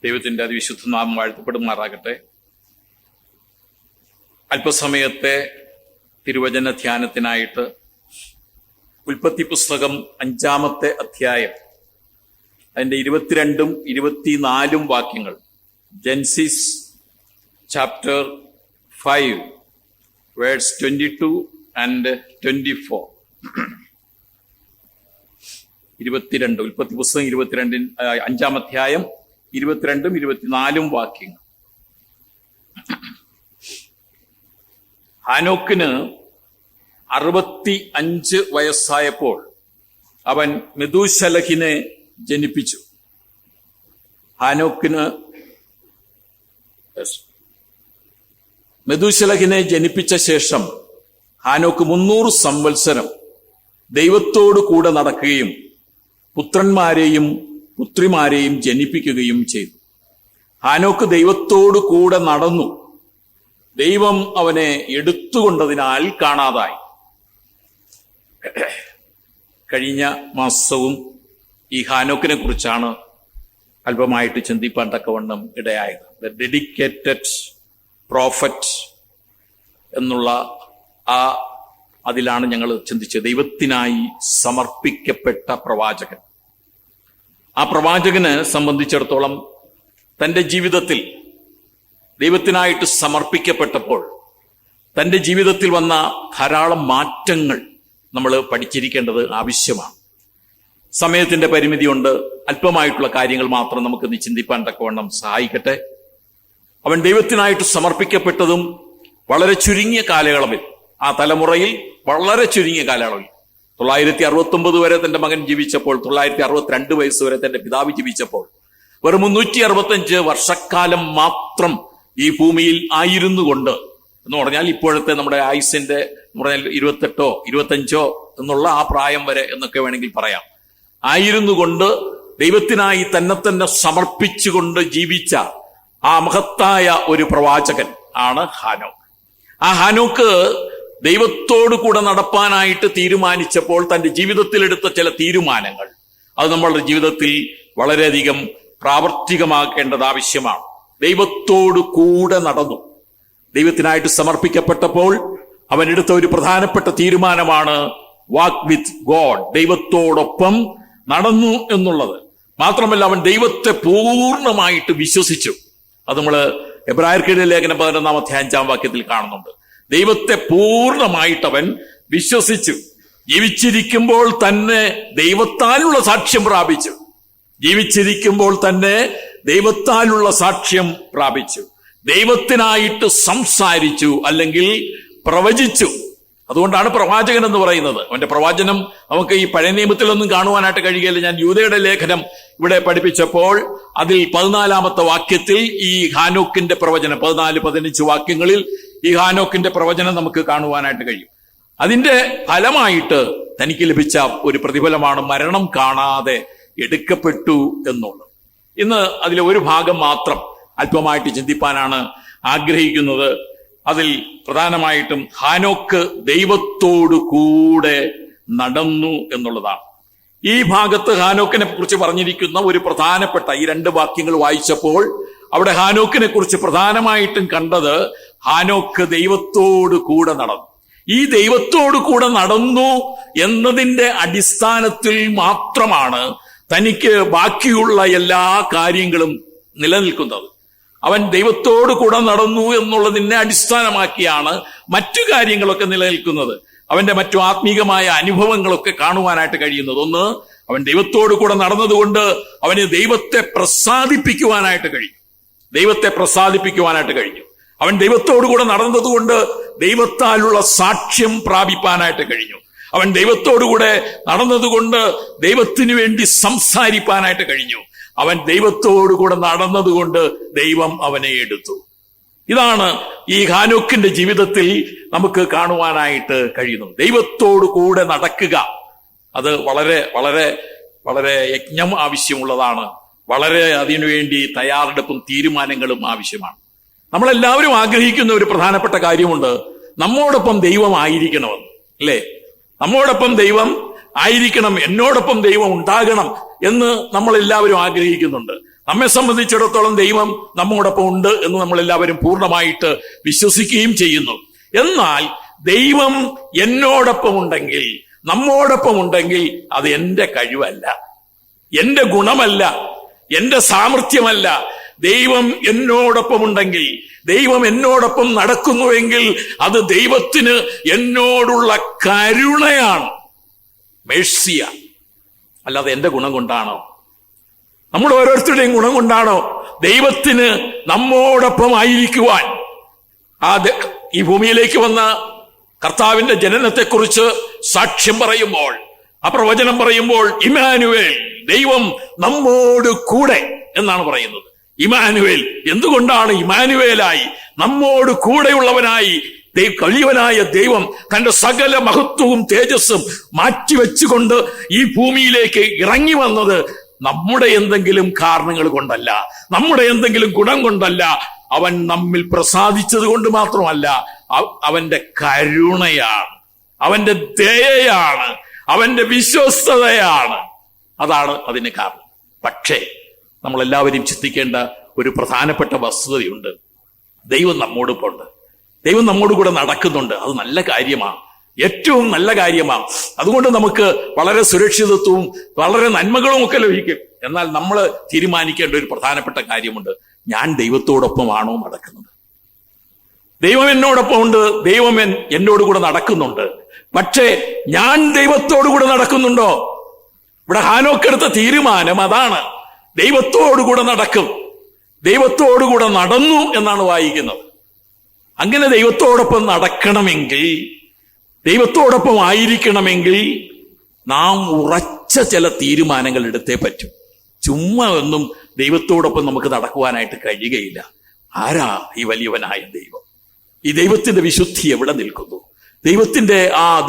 ദൈവത്തിന്റെ അതിവിശുദ്ധ നാമം വാഴ്ത്തപ്പെടുമാറാകട്ടെ. അല്പസമയത്തെ തിരുവചന ധ്യാനത്തിനായിട്ട് ഉൽപ്പത്തി പുസ്തകം 5-ാമത്തെ അധ്യായം അതിന്റെ 22 24 വാക്യങ്ങൾ, ജെൻസിസ് ചാപ്റ്റർ 5 വേഴ്സ് 22 and 24. 22 ഉൽപ്പത്തി പുസ്തകം 22 5-ാം അധ്യായം 22 24 വാക്യങ്ങൾ. ഹാനോക്കിന് 65 വയസ്സായപ്പോൾ അവൻ മെഥൂശലഹിനെ ജനിപ്പിച്ചു. ഹാനോക്കിന് മെഥൂശലഹിനെ ജനിപ്പിച്ച ശേഷം ഹാനോക്ക് 300 സംവത്സരം ദൈവത്തോടു കൂടെ നടക്കുകയും പുത്രന്മാരെയും പുത്രിമാരെയും ജനിപ്പിക്കുകയും ചെയ്തു. ഹാനോക്ക് ദൈവത്തോടു കൂടെ നടന്നു. ദൈവം അവനെ എടുത്തുകൊണ്ടതിനാൽ കാണാതായി. കഴിഞ്ഞ മാസവും ഈ ഹാനോക്കിനെ കുറിച്ചാണ് അല്പമായിട്ട് ചിന്തിപ്പാൻ തക്കവണ്ണം ഇടയായത്. ദ ഡെഡിക്കേറ്റഡ് പ്രോഫറ്റ് എന്നുള്ള അതിലാണ് ഞങ്ങൾ ചിന്തിച്ചത്. ദൈവത്തിനായി സമർപ്പിക്കപ്പെട്ട പ്രവാചകൻ. ആ പ്രവാചകന് സംബന്ധിച്ചിടത്തോളം തന്റെ ജീവിതത്തിൽ ദൈവത്തിനായിട്ട് സമർപ്പിക്കപ്പെട്ടപ്പോൾ തന്റെ ജീവിതത്തിൽ വന്ന ധാരാളം മാറ്റങ്ങൾ നമ്മൾ പഠിച്ചിരിക്കേണ്ടത് ആവശ്യമാണ്. സമയത്തിന്റെ പരിമിതിയുണ്ട്. അല്പമായിട്ടുള്ള കാര്യങ്ങൾ മാത്രം നമുക്ക് ചിന്തിപ്പാൻ തക്കവണ്ണം സഹായിക്കട്ടെ. അവൻ ദൈവത്തിനായിട്ട് സമർപ്പിക്കപ്പെട്ടതും വളരെ ചുരുങ്ങിയ കാലയളവിൽ, ആ തലമുറയിൽ വളരെ ചുരുങ്ങിയ കാലയളവിൽ, 969 വരെ തന്റെ മകൻ ജീവിച്ചപ്പോൾ, 962 വയസ്സ് വരെ തന്റെ പിതാവ് ജീവിച്ചപ്പോൾ, വെറും 365 വർഷക്കാലം മാത്രം ഈ ഭൂമിയിൽ ആയിരുന്നു കൊണ്ട് എന്ന് പറഞ്ഞാൽ ഇപ്പോഴത്തെ നമ്മുടെ ആയുസിന്റെ എന്ന് പറഞ്ഞാൽ 28 25 എന്നുള്ള ആ പ്രായം വരെ എന്നൊക്കെ വേണമെങ്കിൽ പറയാം, ആയിരുന്നു കൊണ്ട് ദൈവത്തിനായി തന്നെ സമർപ്പിച്ചുകൊണ്ട് ജീവിച്ച ആ മഹത്തായ ഒരു പ്രവാചകൻ ആണ് ഹാനോക്ക്. ആ ഹാനോക്ക് ദൈവത്തോടു കൂടെ നടപ്പാനായിട്ട് തീരുമാനിച്ചപ്പോൾ തന്റെ ജീവിതത്തിൽ എടുത്ത ചില തീരുമാനങ്ങൾ അത് നമ്മളുടെ ജീവിതത്തിൽ വളരെയധികം പ്രാവർത്തികമാക്കേണ്ടത് ആവശ്യമാണ്. ദൈവത്തോടു കൂടെ നടന്നു. ദൈവത്തിനായിട്ട് സമർപ്പിക്കപ്പെട്ടപ്പോൾ അവൻ എടുത്ത ഒരു പ്രധാനപ്പെട്ട തീരുമാനമാണ് വാക്ക് വിത്ത് ഗോഡ്, ദൈവത്തോടൊപ്പം നടന്നു എന്നുള്ളത്. മാത്രമല്ല അവൻ ദൈവത്തെ പൂർണ്ണമായിട്ട് വിശ്വസിച്ചു. അത് നമ്മൾ എബ്രായർക്കെഴുതിയ ലേഖനം 11-ാം അധ്യായം 5-ാം വാക്യത്തിൽ കാണുന്നുണ്ട്. ദൈവത്തെ പൂർണ്ണമായിട്ട് അവൻ വിശ്വസിച്ചു. ജീവിച്ചിരിക്കുമ്പോൾ തന്നെ ദൈവത്താലുള്ള സാക്ഷ്യം പ്രാപിച്ചു. ജീവിച്ചിരിക്കുമ്പോൾ തന്നെ ദൈവത്താലുള്ള സാക്ഷ്യം പ്രാപിച്ചു. ദൈവത്തിനായിട്ട് സംസാരിച്ചു, അല്ലെങ്കിൽ പ്രവചിച്ചു. അതുകൊണ്ടാണ് പ്രവാചകൻ എന്ന് പറയുന്നത്. അവന്റെ പ്രവാചനം നമുക്ക് ഈ പഴയ നിയമത്തിലൊന്നും കാണുവാനായിട്ട് കഴിയുകയില്ല. ഞാൻ യൂദയുടെ ലേഖനം ഇവിടെ പഠിപ്പിച്ചപ്പോൾ അതിൽ 14-ാമത്തെ വാക്യത്തിൽ ഈ ഹാനോക്കിന്റെ പ്രവചനം, 14-15 വാക്യങ്ങളിൽ ഈ ഹാനോക്കിന്റെ പ്രവചനം നമുക്ക് കാണുവാനായിട്ട് കഴിയും. അതിന്റെ ഫലമായിട്ട് തനിക്ക് ലഭിച്ച ഒരു പ്രതിഫലമാണ് മരണം കാണാതെ എടുക്കപ്പെട്ടു എന്നുള്ളത്. ഇന്ന് അതിലെ ഒരു ഭാഗം മാത്രം അല്പമായിട്ട് ചിന്തിപ്പാനാണ് ആഗ്രഹിക്കുന്നത്. അതിൽ പ്രധാനമായിട്ടും ഹാനോക്ക് ദൈവത്തോടു കൂടെ നടന്നു എന്നുള്ളതാണ്. ഈ ഭാഗത്ത് ഹാനോക്കിനെ കുറിച്ച് പറഞ്ഞിരിക്കുന്ന ഒരു പ്രധാനപ്പെട്ട ഈ 2 വാക്യങ്ങൾ വായിച്ചപ്പോൾ അവിടെ ഹാനോക്കിനെ കുറിച്ച് പ്രധാനമായിട്ടും കണ്ടത് ഹാനോക്ക് ദൈവത്തോടു കൂടെ നടന്നു. ഈ ദൈവത്തോടു കൂടെ നടന്നു എന്നതിന്റെ അടിസ്ഥാനത്തിൽ മാത്രമാണ് തനിക്ക് ബാക്കിയുള്ള എല്ലാ കാര്യങ്ങളും നിലനിൽക്കുന്നത്. അവൻ ദൈവത്തോടു കൂടെ നടന്നു എന്നുള്ളതിനെ അടിസ്ഥാനമാക്കിയാണ് മറ്റു കാര്യങ്ങളൊക്കെ നിലനിൽക്കുന്നത്. അവന്റെ മറ്റു ആത്മീകമായ അനുഭവങ്ങളൊക്കെ കാണുവാനായിട്ട് കഴിയുന്നത്. ഒന്ന്, അവൻ ദൈവത്തോടു കൂടെ നടന്നതുകൊണ്ട് അവന് ദൈവത്തെ പ്രസാദിപ്പിക്കുവാനായിട്ട് കഴിഞ്ഞു. അവൻ ദൈവത്തോടു കൂടെ നടന്നതുകൊണ്ട് ദൈവത്താലുള്ള സാക്ഷ്യം പ്രാപിപ്പാനായിട്ട് കഴിഞ്ഞു. അവൻ ദൈവത്തോടുകൂടെ നടന്നതുകൊണ്ട് ദൈവത്തിനു വേണ്ടി സംസാരിപ്പാനായിട്ട് കഴിഞ്ഞു. അവൻ ദൈവത്തോടുകൂടെ നടന്നതുകൊണ്ട് ദൈവം അവനെ എടുത്തു. ഇതാണ് ഈ ഹാനോക്കിന്റെ ജീവിതത്തിൽ നമുക്ക് കാണുവാനായിട്ട് കഴിയുന്നത്. ദൈവത്തോടു കൂടെ നടക്കുക അത് വളരെ വളരെ വളരെ യജ്ഞം ആവശ്യമുള്ളതാണ്. വളരെ അതിനുവേണ്ടി തയ്യാറെടുപ്പും തീരുമാനങ്ങളും ആവശ്യമാണ്. നമ്മളെല്ലാവരും ആഗ്രഹിക്കുന്ന ഒരു പ്രധാനപ്പെട്ട കാര്യമുണ്ട്, നമ്മോടൊപ്പം ദൈവം ആയിരിക്കണമെന്ന്, അല്ലേ? നമ്മോടൊപ്പം ദൈവം ആയിരിക്കണം, എന്നോടൊപ്പം ദൈവം ഉണ്ടാകണം എന്ന് നമ്മൾ എല്ലാവരും ആഗ്രഹിക്കുന്നുണ്ട്. നമ്മെ സംബന്ധിച്ചിടത്തോളം ദൈവം നമ്മോടൊപ്പം ഉണ്ട് എന്ന് നമ്മൾ എല്ലാവരും പൂർണ്ണമായിട്ട് വിശ്വസിക്കുകയും ചെയ്യുന്നു. എന്നാൽ ദൈവം എന്നോടൊപ്പം ഉണ്ടെങ്കിൽ, നമ്മോടൊപ്പം ഉണ്ടെങ്കിൽ, അത് എന്റെ കഴിവല്ല, എന്റെ ഗുണമല്ല, എന്റെ സാമർഥ്യമല്ല. ദൈവം എന്നോടൊപ്പം ഉണ്ടെങ്കിൽ, ദൈവം എന്നോടൊപ്പം നടക്കുന്നുവെങ്കിൽ അത് ദൈവത്തിന് എന്നോടുള്ള കരുണയാണ്, മേഴ്സിയ. അല്ലാതെ എന്റെ ഗുണം കൊണ്ടാണോ, നമ്മുടെ ഓരോരുത്തരുടെയും ഗുണം കൊണ്ടാണോ ദൈവത്തിന് നമ്മോടൊപ്പം ആയിരിക്കുവാൻ? ഈ ഭൂമിയിലേക്ക് വന്ന കർത്താവിന്റെ ജനനത്തെക്കുറിച്ച് സാക്ഷ്യം പറയുമ്പോൾ, ആ പ്രവചനം പറയുമ്പോൾ, ഇമ്മാനുവേൽ, ദൈവം നമ്മോട് കൂടെ എന്നാണ് പറയുന്നത്. ഇമ്മാനുവേൽ, എന്തുകൊണ്ടാണ് ഇമ്മാനുവേലായി, നമ്മോട് കൂടെയുള്ളവനായി വലിയവനായ ദൈവം തന്റെ സകല മഹത്വവും തേജസ്സും മാറ്റിവെച്ചുകൊണ്ട് ഈ ഭൂമിയിലേക്ക് ഇറങ്ങി വന്നത് നമ്മുടെ എന്തെങ്കിലും കാരണങ്ങൾ കൊണ്ടല്ല, നമ്മുടെ എന്തെങ്കിലും ഗുണം കൊണ്ടല്ല. അവൻ നമ്മിൽ പ്രസാദിച്ചത് കൊണ്ട് മാത്രമല്ല, അവന്റെ കരുണയാണ്, അവന്റെ ദയയാണ്, അവന്റെ വിശ്വസ്തതയാണ്. അതാണ് അതിന് കാരണം. പക്ഷേ നമ്മളെല്ലാവരും ചിന്തിക്കേണ്ട ഒരു പ്രധാനപ്പെട്ട വസ്തുതയുണ്ട്. ദൈവം നമ്മോടൊപ്പമുണ്ട്, ദൈവം നമ്മോട് കൂടെ നടക്കുന്നുണ്ട്. അത് നല്ല കാര്യമാണ്, ഏറ്റവും നല്ല കാര്യമാണ്. അതുകൊണ്ട് നമുക്ക് വളരെ സുരക്ഷിതത്വവും വളരെ നന്മകളും ഒക്കെ ലഭിക്കും. എന്നാൽ നമ്മൾ തീരുമാനിക്കേണ്ട ഒരു പ്രധാനപ്പെട്ട കാര്യമുണ്ട്. ഞാൻ ദൈവത്തോടൊപ്പമാണോ നടക്കുന്നത്? ദൈവം എന്നോടൊപ്പം ഉണ്ട്, ദൈവം എന്നോട് കൂടെ നടക്കുന്നുണ്ട്. പക്ഷേ ഞാൻ ദൈവത്തോടു കൂടെ നടക്കുന്നുണ്ടോ? ഇവിടെ ഹാനോക്കെടുത്ത തീരുമാനം അതാണ്. ദൈവത്തോടുകൂടെ നടക്കും, ദൈവത്തോടുകൂടെ നടന്നു എന്നാണ് വായിക്കുന്നത്. അങ്ങനെ ദൈവത്തോടൊപ്പം നടക്കണമെങ്കിൽ, ദൈവത്തോടൊപ്പം ആയിരിക്കണമെങ്കിൽ നാം ഉറച്ച ചില തീരുമാനങ്ങൾ എടുത്തേ പറ്റും. ചുമ്മാ ഒന്നും ദൈവത്തോടൊപ്പം നമുക്ക് നടക്കുവാനായിട്ട് കഴിയുകയില്ല. ആരാ ഈ വലിയവനായ ദൈവം? ഈ ദൈവത്തിന്റെ വിശുദ്ധി എവിടെ നിൽക്കുന്നു?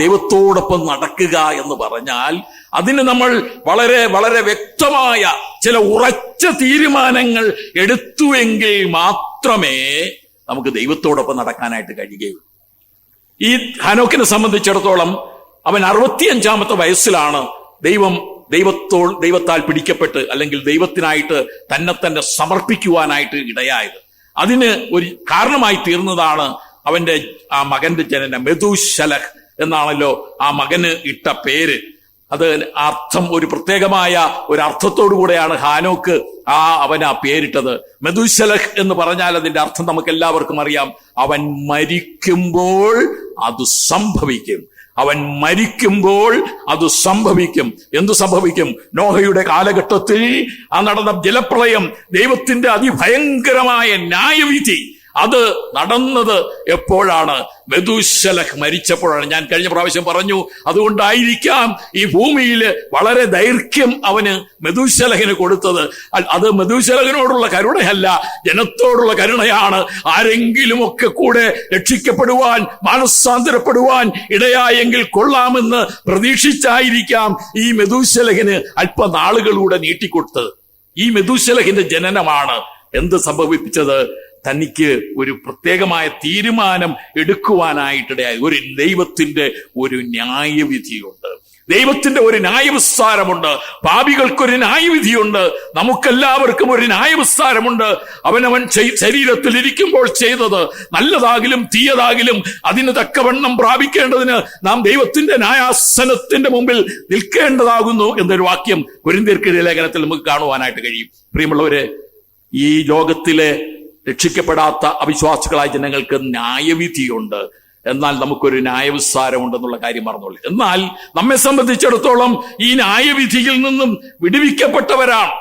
ദൈവത്തോടൊപ്പം നടക്കുക എന്ന് പറഞ്ഞാൽ അതിന് നമ്മൾ വളരെ വളരെ വ്യക്തമായ ചില ഉറച്ച തീരുമാനങ്ങൾ എടുത്തുവെങ്കിൽ മാത്രമേ നമുക്ക് ദൈവത്തോടൊപ്പം നടക്കാനായിട്ട് കഴിയുകയുള്ളൂ. ഈ ഹാനോക്കിനെ സംബന്ധിച്ചിടത്തോളം അവൻ 65-ാമത്തെ വയസ്സിലാണ് ദൈവത്താൽ പിടിക്കപ്പെട്ട്, അല്ലെങ്കിൽ ദൈവത്തിനായിട്ട് തന്നെ സമർപ്പിക്കുവാനായിട്ട് ഇടയായത്. അതിന് ഒരു കാരണമായി തീർന്നതാണ് അവന്റെ ആ മകന്റെ ജനനം. മെഥൂശലഹ് എന്നാണല്ലോ ആ മകന് ഇട്ട പേര്. അത് അർത്ഥം, ഒരു പ്രത്യേകമായ ഒരു അർത്ഥത്തോടു കൂടെയാണ് ഹാനോക്ക് അവന് ആ പേരിട്ടത്. മെഥൂശലഹ് എന്ന് പറഞ്ഞാൽ അതിന്റെ അർത്ഥം നമുക്ക് എല്ലാവർക്കും അറിയാം. അവൻ മരിക്കുമ്പോൾ അത് സംഭവിക്കും. അവൻ മരിക്കുമ്പോൾ അത് സംഭവിക്കും. എന്തു സംഭവിക്കും? നോഹയുടെ കാലഘട്ടത്തിൽ നടന്ന ജലപ്രളയം, ദൈവത്തിന്റെ അതിഭയങ്കരമായ ന്യായവിധി, അത് നടന്നത് എപ്പോഴാണ്? മെഥൂശലഹ് മരിച്ചപ്പോഴാണ്. ഞാൻ കഴിഞ്ഞ പ്രാവശ്യം പറഞ്ഞു, അതുകൊണ്ടായിരിക്കാം ഈ ഭൂമിയിൽ വളരെ ദൈർഘ്യം അവന് മെഥൂശലഹിന് കൊടുത്തത്. അത് മെഥൂശലഹിനോടുള്ള കരുണയല്ല, ജനത്തോടുള്ള കരുണയാണ്. ആരെങ്കിലുമൊക്കെ കൂടെ രക്ഷിക്കപ്പെടുവാൻ, മാനസാന്തരപ്പെടുവാൻ ഇടയായെങ്കിൽ കൊള്ളാമെന്ന് പ്രതീക്ഷിച്ചായിരിക്കാം ഈ മെഥൂശലഹിന് അല്പനാളുകളിലൂടെ നീട്ടിക്കൊടുത്തത്. ഈ മെഥൂശലഹിന്റെ ജനനമാണ് എന്ത് സംഭവിപ്പിച്ചത്? തനിക്ക് ഒരു പ്രത്യേകമായ തീരുമാനം എടുക്കുവാനായിട്ടിടയായി. ഒരു ദൈവത്തിന്റെ ഒരു ന്യായവിധിയുണ്ട്, ദൈവത്തിന്റെ ഒരു ന്യായവിസ്താരമുണ്ട്. പാപികൾക്കൊരു ന്യായവിധിയുണ്ട്, നമുക്കെല്ലാവർക്കും ഒരു ന്യായവിസ്താരമുണ്ട്. അവനവൻ ശരീരത്തിൽ ഇരിക്കുമ്പോൾ ചെയ്തത് നല്ലതാകിലും തീയതാകിലും അതിന് തക്കവണ്ണം പ്രാപിക്കേണ്ടതിന് നാം ദൈവത്തിന്റെ ന്യായാസനത്തിന്റെ മുമ്പിൽ നിൽക്കേണ്ടതാകുന്നു എന്നൊരു വാക്യം കൊരിന്ത്യർക്കെഴുതിയ ലേഖനത്തിൽ നമുക്ക് കാണുവാനായിട്ട് കഴിയും. പ്രിയമുള്ളവരെ, ഈ ലോകത്തിലെ രക്ഷിക്കപ്പെടാത്ത അവിശ്വാസികളായ ജനങ്ങൾക്ക് ന്യായവിധിയുണ്ട്, എന്നാൽ നമുക്കൊരു ന്യായവിസ്താരമുണ്ടെന്നുള്ള കാര്യം മറന്നുള്ളൂ. എന്നാൽ നമ്മെ സംബന്ധിച്ചിടത്തോളം ഈ ന്യായവിധിയിൽ നിന്നും വിടുവിക്കപ്പെട്ടവരാണ്,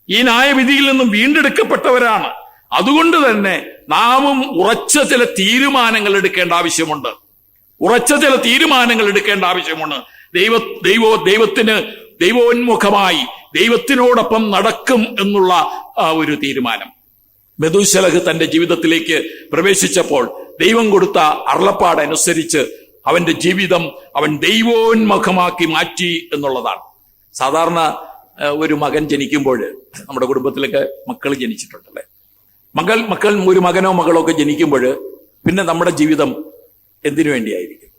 ഈ ന്യായവിധിയിൽ നിന്നും വീണ്ടെടുക്കപ്പെട്ടവരാണ്. അതുകൊണ്ട് തന്നെ നാമും ഉറച്ച ചില തീരുമാനങ്ങൾ എടുക്കേണ്ട ആവശ്യമുണ്ട്, ഉറച്ച ചില തീരുമാനങ്ങൾ എടുക്കേണ്ട ആവശ്യമുണ്ട്. ദൈവത്തിന് ദൈവോന്മുഖമായി ദൈവത്തിനോടൊപ്പം നടക്കും എന്നുള്ള ഒരു തീരുമാനം. മെഥൂശലഹ് തന്റെ ജീവിതത്തിലേക്ക് പ്രവേശിച്ചപ്പോൾ ദൈവം കൊടുത്ത അരുളപ്പാടനുസരിച്ച് അവന്റെ ജീവിതം അവൻ ദൈവോന്മുഖമാക്കി മാറ്റി എന്നുള്ളതാണ്. സാധാരണ ഒരു മകൻ ജനിക്കുമ്പോൾ, നമ്മുടെ കുടുംബത്തിലൊക്കെ മക്കൾ ജനിച്ചിട്ടുണ്ടല്ലേ, മക്കൾ ഒരു മകനോ മകളോ ഒക്കെ ജനിക്കുമ്പോൾ പിന്നെ നമ്മുടെ ജീവിതം എന്തിനു വേണ്ടിയായിരിക്കും?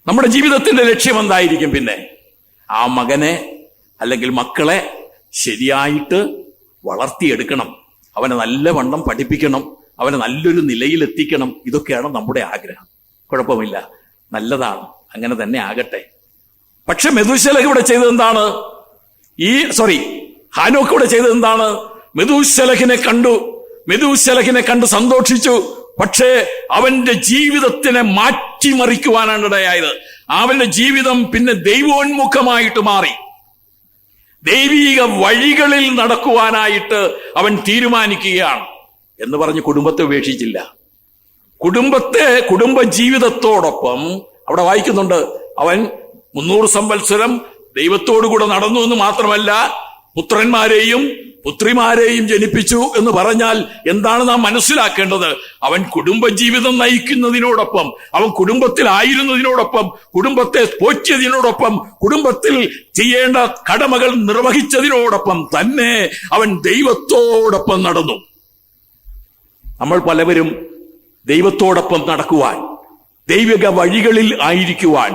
നമ്മുടെ ജീവിതത്തിന്റെ ലക്ഷ്യം എന്തായിരിക്കും? പിന്നെ ആ മകനെ അല്ലെങ്കിൽ മക്കളെ ശരിയായിട്ട് വളർത്തിയെടുക്കണം, അവനെ നല്ലവണ്ണം പഠിപ്പിക്കണം, അവനെ നല്ലൊരു നിലയിലെത്തിക്കണം. ഇതൊക്കെയാണ് നമ്മുടെ ആഗ്രഹം. കുഴപ്പമില്ല, നല്ലതാണ്, അങ്ങനെ തന്നെ ആകട്ടെ. പക്ഷെ മെഥൂശലഹ് ഇവിടെ ചെയ്തത് എന്താണ്? ഹാനോക്ക് ഇവിടെ ചെയ്തത് എന്താണ്? മെഥൂശലഹിനെ കണ്ട് സന്തോഷിച്ചു. പക്ഷേ അവന്റെ ജീവിതത്തിനെ മാറ്റിമറിക്കുവാനാണ് ഇടയായത്. അവന്റെ ജീവിതം പിന്നെ ദൈവോന്മുഖമായിട്ട് മാറി. ദൈവീക വഴികളിൽ നടക്കുവാനായിട്ട് അവൻ തീരുമാനിക്കുകയാണ്. എന്ന് പറഞ്ഞ് കുടുംബത്തെ ഉപേക്ഷിച്ചില്ല. കുടുംബ ജീവിതത്തോടൊപ്പം അവിടെ വായിക്കുന്നുണ്ട്, അവൻ 300 സംവത്സരം ദൈവത്തോടുകൂടെ നടന്നു എന്ന് മാത്രമല്ല, പുത്രന്മാരെയും പുത്രിമാരെയും ജനിപ്പിച്ചു എന്ന് പറഞ്ഞാൽ എന്താണ് നാം മനസ്സിലാക്കേണ്ടത്? അവൻ കുടുംബജീവിതം നയിക്കുന്നതിനോടൊപ്പം, അവൻ കുടുംബത്തിലായിരുന്നതിനോടൊപ്പം, കുടുംബത്തെ പോറ്റിയതിനോടൊപ്പം, കുടുംബത്തിൽ ചെയ്യേണ്ട കടമകൾ നിർവഹിച്ചതിനോടൊപ്പം തന്നെ അവൻ ദൈവത്തോടൊപ്പം നടന്നു. നമ്മൾ പലവരും ദൈവത്തോടൊപ്പം നടക്കുവാൻ, ദൈവിക വഴികളിൽ ആയിരിക്കുവാൻ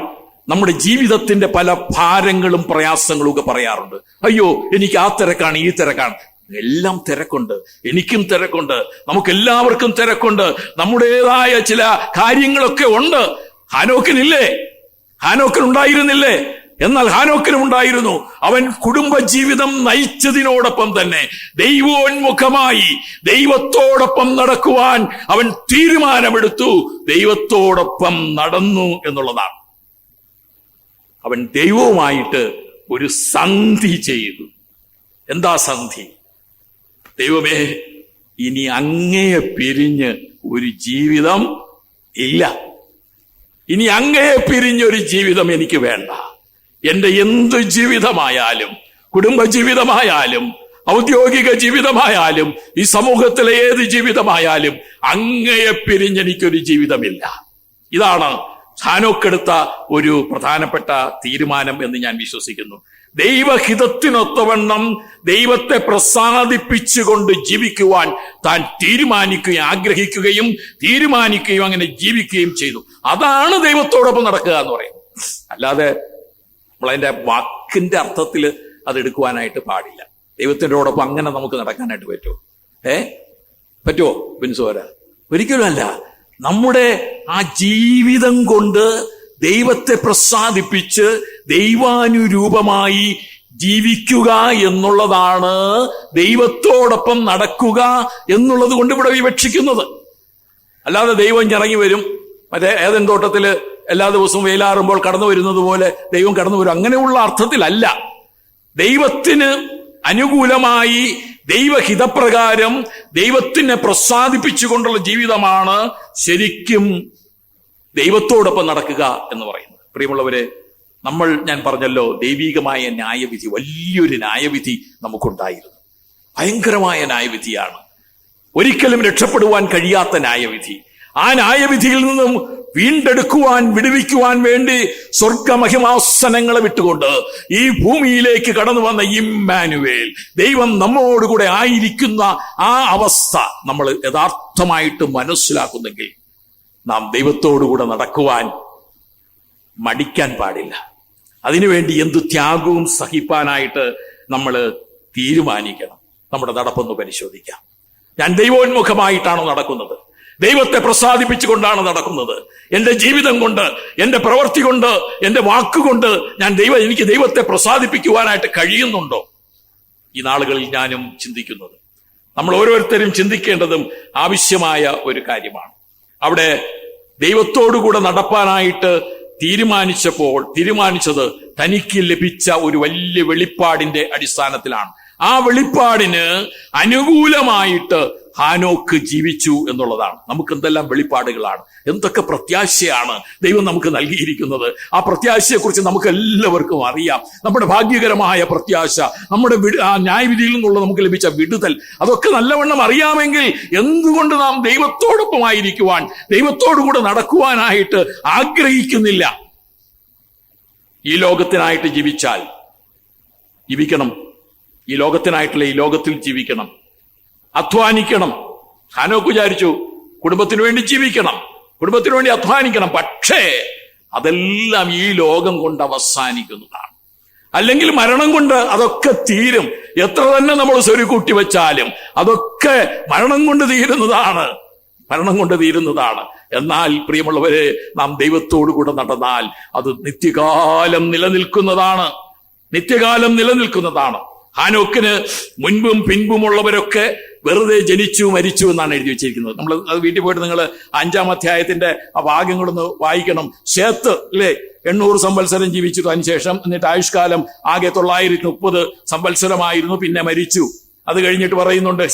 നമ്മുടെ ജീവിതത്തിന്റെ പല ഭാരങ്ങളും പ്രയാസങ്ങളും ഒക്കെ പറയാറുണ്ട്. അയ്യോ, എനിക്ക് ആ തിരക്കാണ്, ഈ തിരക്കാണ്. എല്ലാം തിരക്കുണ്ട്, എനിക്കും തിരക്കുണ്ട്, നമുക്കെല്ലാവർക്കും തിരക്കുണ്ട്, നമ്മുടേതായ ചില കാര്യങ്ങളൊക്കെ ഉണ്ട്. ഹാനോക്കിനുണ്ടായിരുന്നില്ലേ? എന്നാൽ ഹാനോക്കിനുണ്ടായിരുന്നു. അവൻ കുടുംബജീവിതം നയിച്ചതിനോടൊപ്പം തന്നെ ദൈവോന്മുഖമായി ദൈവത്തോടൊപ്പം നടക്കുവാൻ അവൻ തീരുമാനമെടുത്തു. ദൈവത്തോടൊപ്പം നടന്നു എന്നുള്ളതാണ്. അവൻ ദൈവവുമായിട്ട് ഒരു സന്ധി ചെയ്തു. എന്താ സന്ധി? ദൈവമേ, ഇനി അങ്ങയെ പിരിഞ്ഞ് ഒരു ജീവിതം ഇല്ല. ഇനി അങ്ങയെ പിരിഞ്ഞൊരു ജീവിതം എനിക്ക് വേണ്ട. എന്റെ എന്ത് ജീവിതമായാലും, കുടുംബജീവിതമായാലും, ഔദ്യോഗിക ജീവിതമായാലും, ഈ സമൂഹത്തിലെ ഏത് ജീവിതമായാലും, അങ്ങയെ പിരിഞ്ഞെനിക്കൊരു ജീവിതമില്ല. ഇതാണ് ഹാനോക്കെടുത്ത ഒരു പ്രധാനപ്പെട്ട തീരുമാനം എന്ന് ഞാൻ വിശ്വസിക്കുന്നു. ദൈവഹിതത്തിനൊത്തവണ്ണം ദൈവത്തെ പ്രസാദിപ്പിച്ചുകൊണ്ട് ജീവിക്കുവാൻ താൻ ആഗ്രഹിക്കുകയും തീരുമാനിക്കുകയും അങ്ങനെ ജീവിക്കുകയും ചെയ്തു. അതാണ് ദൈവത്തോടൊപ്പം നടക്കുക എന്ന് പറയുന്നത്. അല്ലാതെ നമ്മളതിന്റെ വാക്കിന്റെ അർത്ഥത്തിൽ അത് എടുക്കുവാനായിട്ട് പാടില്ല. ദൈവത്തിനോടൊപ്പം അങ്ങനെ നമുക്ക് നടക്കാനായിട്ട് പറ്റുമോ? പറ്റുമോ ബിൻസോര? ഒരിക്കലും അല്ല. നമ്മുടെ ആ ജീവിതം കൊണ്ട് ദൈവത്തെ പ്രസാദിപ്പിച്ച് ദൈവാനുരൂപമായി ജീവിക്കുക എന്നുള്ളതാണ് ദൈവത്തോടൊപ്പം നടക്കുക എന്നുള്ളത് കൊണ്ട് ഇവിടെ വിവക്ഷിക്കുന്നത്. അല്ലാതെ ദൈവം ഇറങ്ങി വരും, മറ്റേ ഏദൻ തോട്ടത്തില് എല്ലാ ദിവസവും വെയിലാറുമ്പോൾ കടന്നു വരുന്നത് പോലെ ദൈവം കടന്നു വരും, അങ്ങനെയുള്ള അർത്ഥത്തിലല്ല. ദൈവത്തിന് അനുകൂലമായി ദൈവഹിതപ്രകാരം ദൈവത്തിനെ പ്രസാദിപ്പിച്ചുകൊണ്ടുള്ള ജീവിതമാണ് ശരിക്കും ദൈവത്തോടൊപ്പം നടക്കുക എന്ന് പറയുന്നത്. പ്രിയമുള്ളവരെ, ഞാൻ പറഞ്ഞല്ലോ, ദൈവികമായ ന്യായവിധി, വലിയൊരു ന്യായവിധി നമുക്കുണ്ടായിരുന്നു. ഭയങ്കരമായ ന്യായവിധിയാണ്, ഒരിക്കലും രക്ഷപ്പെടുവാൻ കഴിയാത്ത ന്യായവിധി. ആ ന്യായവിധിയിൽ നിന്നും വിടുവിക്കുവാൻ വേണ്ടി സ്വർഗമഹിമാസനങ്ങളെ വിട്ടുകൊണ്ട് ഈ ഭൂമിയിലേക്ക് കടന്നു വന്ന ഇമ്മാനുവേൽ, ദൈവം നമ്മോടുകൂടെ ആയിരിക്കുന്ന ആ അവസ്ഥ നമ്മൾ യഥാർത്ഥമായിട്ട് മനസ്സിലാക്കുന്നെങ്കിൽ നാം ദൈവത്തോടുകൂടെ നടക്കുവാൻ മടിക്കാൻ പാടില്ല. അതിനുവേണ്ടി എന്തു ത്യാഗവും സഹിപ്പാനായിട്ട് നമ്മൾ തീരുമാനിക്കണം. നമ്മുടെ നടപ്പൊന്ന് പരിശോധിക്കാം. ഞാൻ ദൈവോന്മുഖമായിട്ടാണോ നടക്കുന്നത്? ദൈവത്തെ പ്രസാദിപ്പിച്ചുകൊണ്ടാണ് നടക്കുന്നത്? എന്റെ ജീവിതം കൊണ്ട്, എന്റെ പ്രവൃത്തി കൊണ്ട്, എന്റെ വാക്കുകൊണ്ട് എനിക്ക് ദൈവത്തെ പ്രസാദിപ്പിക്കുവാനായിട്ട് കഴിയുന്നുണ്ടോ? ഈ നാളുകളിൽ ഞാനും ചിന്തിക്കുന്നത്, നമ്മൾ ഓരോരുത്തരും ചിന്തിക്കേണ്ടതും ആവശ്യമായ ഒരു കാര്യമാണ്. അവിടെ ദൈവത്തോടുകൂടെ നടപ്പാനായിട്ട് തീരുമാനിച്ചത് തനിക്ക് ലഭിച്ച ഒരു വലിയ വെളിപ്പാടിന്റെ അടിസ്ഥാനത്തിലാണ്. ആ വെളിപ്പാടിന് അനുകൂലമായിട്ട് ഹാനോക്ക് ജീവിച്ചു എന്നുള്ളതാണ്. നമുക്ക് എന്തെല്ലാം വെളിപ്പാടുകളാണ്, എന്തൊക്കെ പ്രത്യാശയാണ് ദൈവം നമുക്ക് നൽകിയിരിക്കുന്നത്. ആ പ്രത്യാശയെക്കുറിച്ച് നമുക്ക് എല്ലാവർക്കും അറിയാം. നമ്മുടെ ഭാഗ്യകരമായ പ്രത്യാശ, നമ്മുടെ ആ ന്യായവിധിയിൽ നിന്നുള്ള നമുക്ക് ലഭിച്ച വിടുതൽ, അതൊക്കെ നല്ലവണ്ണം അറിയാമെങ്കിൽ എന്തുകൊണ്ട് നാം ദൈവത്തോടൊപ്പമായിരിക്കുവാൻ, ദൈവത്തോടുകൂടെ നടക്കുവാനായിട്ട് ആഗ്രഹിക്കുന്നില്ല? ഈ ലോകത്തിനായിട്ട് ജീവിക്കണം. ഈ ലോകത്തിൽ ജീവിക്കണം, അധ്വാനിക്കണം. ഹാനോക്ക് വിചാരിച്ചു കുടുംബത്തിന് വേണ്ടി ജീവിക്കണം, കുടുംബത്തിന് വേണ്ടി അധ്വാനിക്കണം. പക്ഷേ അതെല്ലാം ഈ ലോകം കൊണ്ട് അവസാനിക്കുന്നതാണ്. അല്ലെങ്കിൽ മരണം കൊണ്ട് അതൊക്കെ തീരും. എത്ര തന്നെ നമ്മൾ സ്വരുക്കൂട്ടി വെച്ചാലും അതൊക്കെ മരണം കൊണ്ട് തീരുന്നതാണ്. എന്നാൽ പ്രിയമുള്ളവരെ, നാം ദൈവത്തോടു കൂടെ നടന്നാൽ അത് നിത്യകാലം നിലനിൽക്കുന്നതാണ്. ഹാനോക്കിന് മുൻപും പിൻപുമുള്ളവരൊക്കെ വെറുതെ ജനിച്ചു മരിച്ചു എന്നാണ് എഴുതി വെച്ചിരിക്കുന്നത്. നമ്മൾ അത് വീട്ടിൽ പോയിട്ട് നിങ്ങൾ 5-ാം അധ്യായത്തിന്റെ ആ ഭാഗങ്ങളൊന്ന് വായിക്കണം. ശേത്ത് അല്ലേ 800 സംവത്സരം ജീവിച്ചു, അതിനുശേഷം എന്നിട്ട് ആയുഷ്കാലം ആകെ 930 സംവത്സരമായിരുന്നു, പിന്നെ മരിച്ചു. അത് കഴിഞ്ഞിട്ട് പറയുന്നുണ്ട്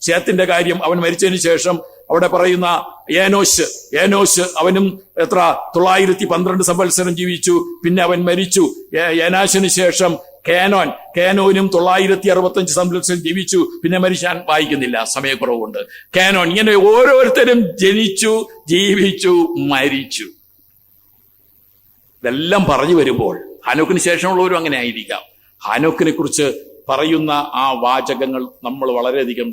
ശേത്തിന്റെ കാര്യം. അവൻ മരിച്ചതിന് ശേഷം അവിടെ പറയുന്ന ഏനോശ് അവനും 912 സംവത്സരം ജീവിച്ചു, പിന്നെ അവൻ മരിച്ചു. ഏനാശിന് ശേഷം കേനോനും 965 സംവത്സരം ജീവിച്ചു, പിന്നെ മരിച്ചാൻ വായിക്കുന്നില്ല, സമയക്കുറവുണ്ട്. കേനോൻ, ഇങ്ങനെ ഓരോരുത്തരും ജനിച്ചു, ജീവിച്ചു, മരിച്ചു. ഇതെല്ലാം പറഞ്ഞു വരുമ്പോൾ ഹാനോക്കിന് ശേഷമുള്ളവരും അങ്ങനെ ആയിരിക്കാം. ഹാനോക്കിനെ കുറിച്ച് പറയുന്ന ആ വാചകങ്ങൾ നമ്മൾ വളരെയധികം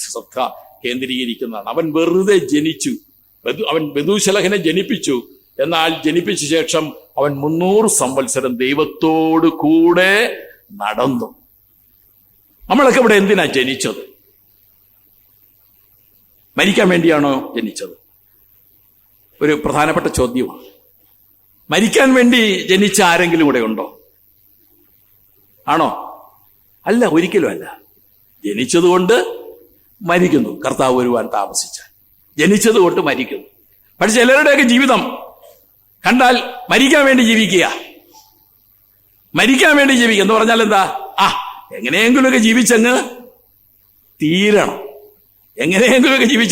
ശ്രദ്ധ കേന്ദ്രീകരിക്കുന്നതാണ്. അവൻ വെറുതെ ജനിച്ചു. അവൻ മെതൂശലഹനെ ജനിപ്പിച്ചു. എന്നാൽ ജനിപ്പിച്ച ശേഷം അവൻ 300 സംവത്സരം ദൈവത്തോട് കൂടെ നടന്നു. നമ്മളൊക്കെ ഇവിടെ എന്തിനാ ജനിച്ചത്? മരിക്കാൻ വേണ്ടിയാണോ ജനിച്ചത്? ഒരു പ്രധാനപ്പെട്ട ചോദ്യമാണ്. മരിക്കാൻ വേണ്ടി ജനിച്ച ആരെങ്കിലും ഇവിടെ ഉണ്ടോ? ആണോ? അല്ല, ഒരിക്കലും അല്ല. ജനിച്ചതുകൊണ്ട് മരിക്കുന്നു. കർത്താവ് വരുവാൻ താമസിച്ചാൽ ജനിച്ചതുകൊണ്ട് മരിക്കുന്നു. പക്ഷെ ചിലരുടെയൊക്കെ ജീവിതം കണ്ടാൽ മരിക്കാൻ വേണ്ടി ജീവിക്കുക എന്ന് പറഞ്ഞാൽ എന്താ? എങ്ങനെയെങ്കിലുമൊക്കെ ജീവിച്ചങ്ങ്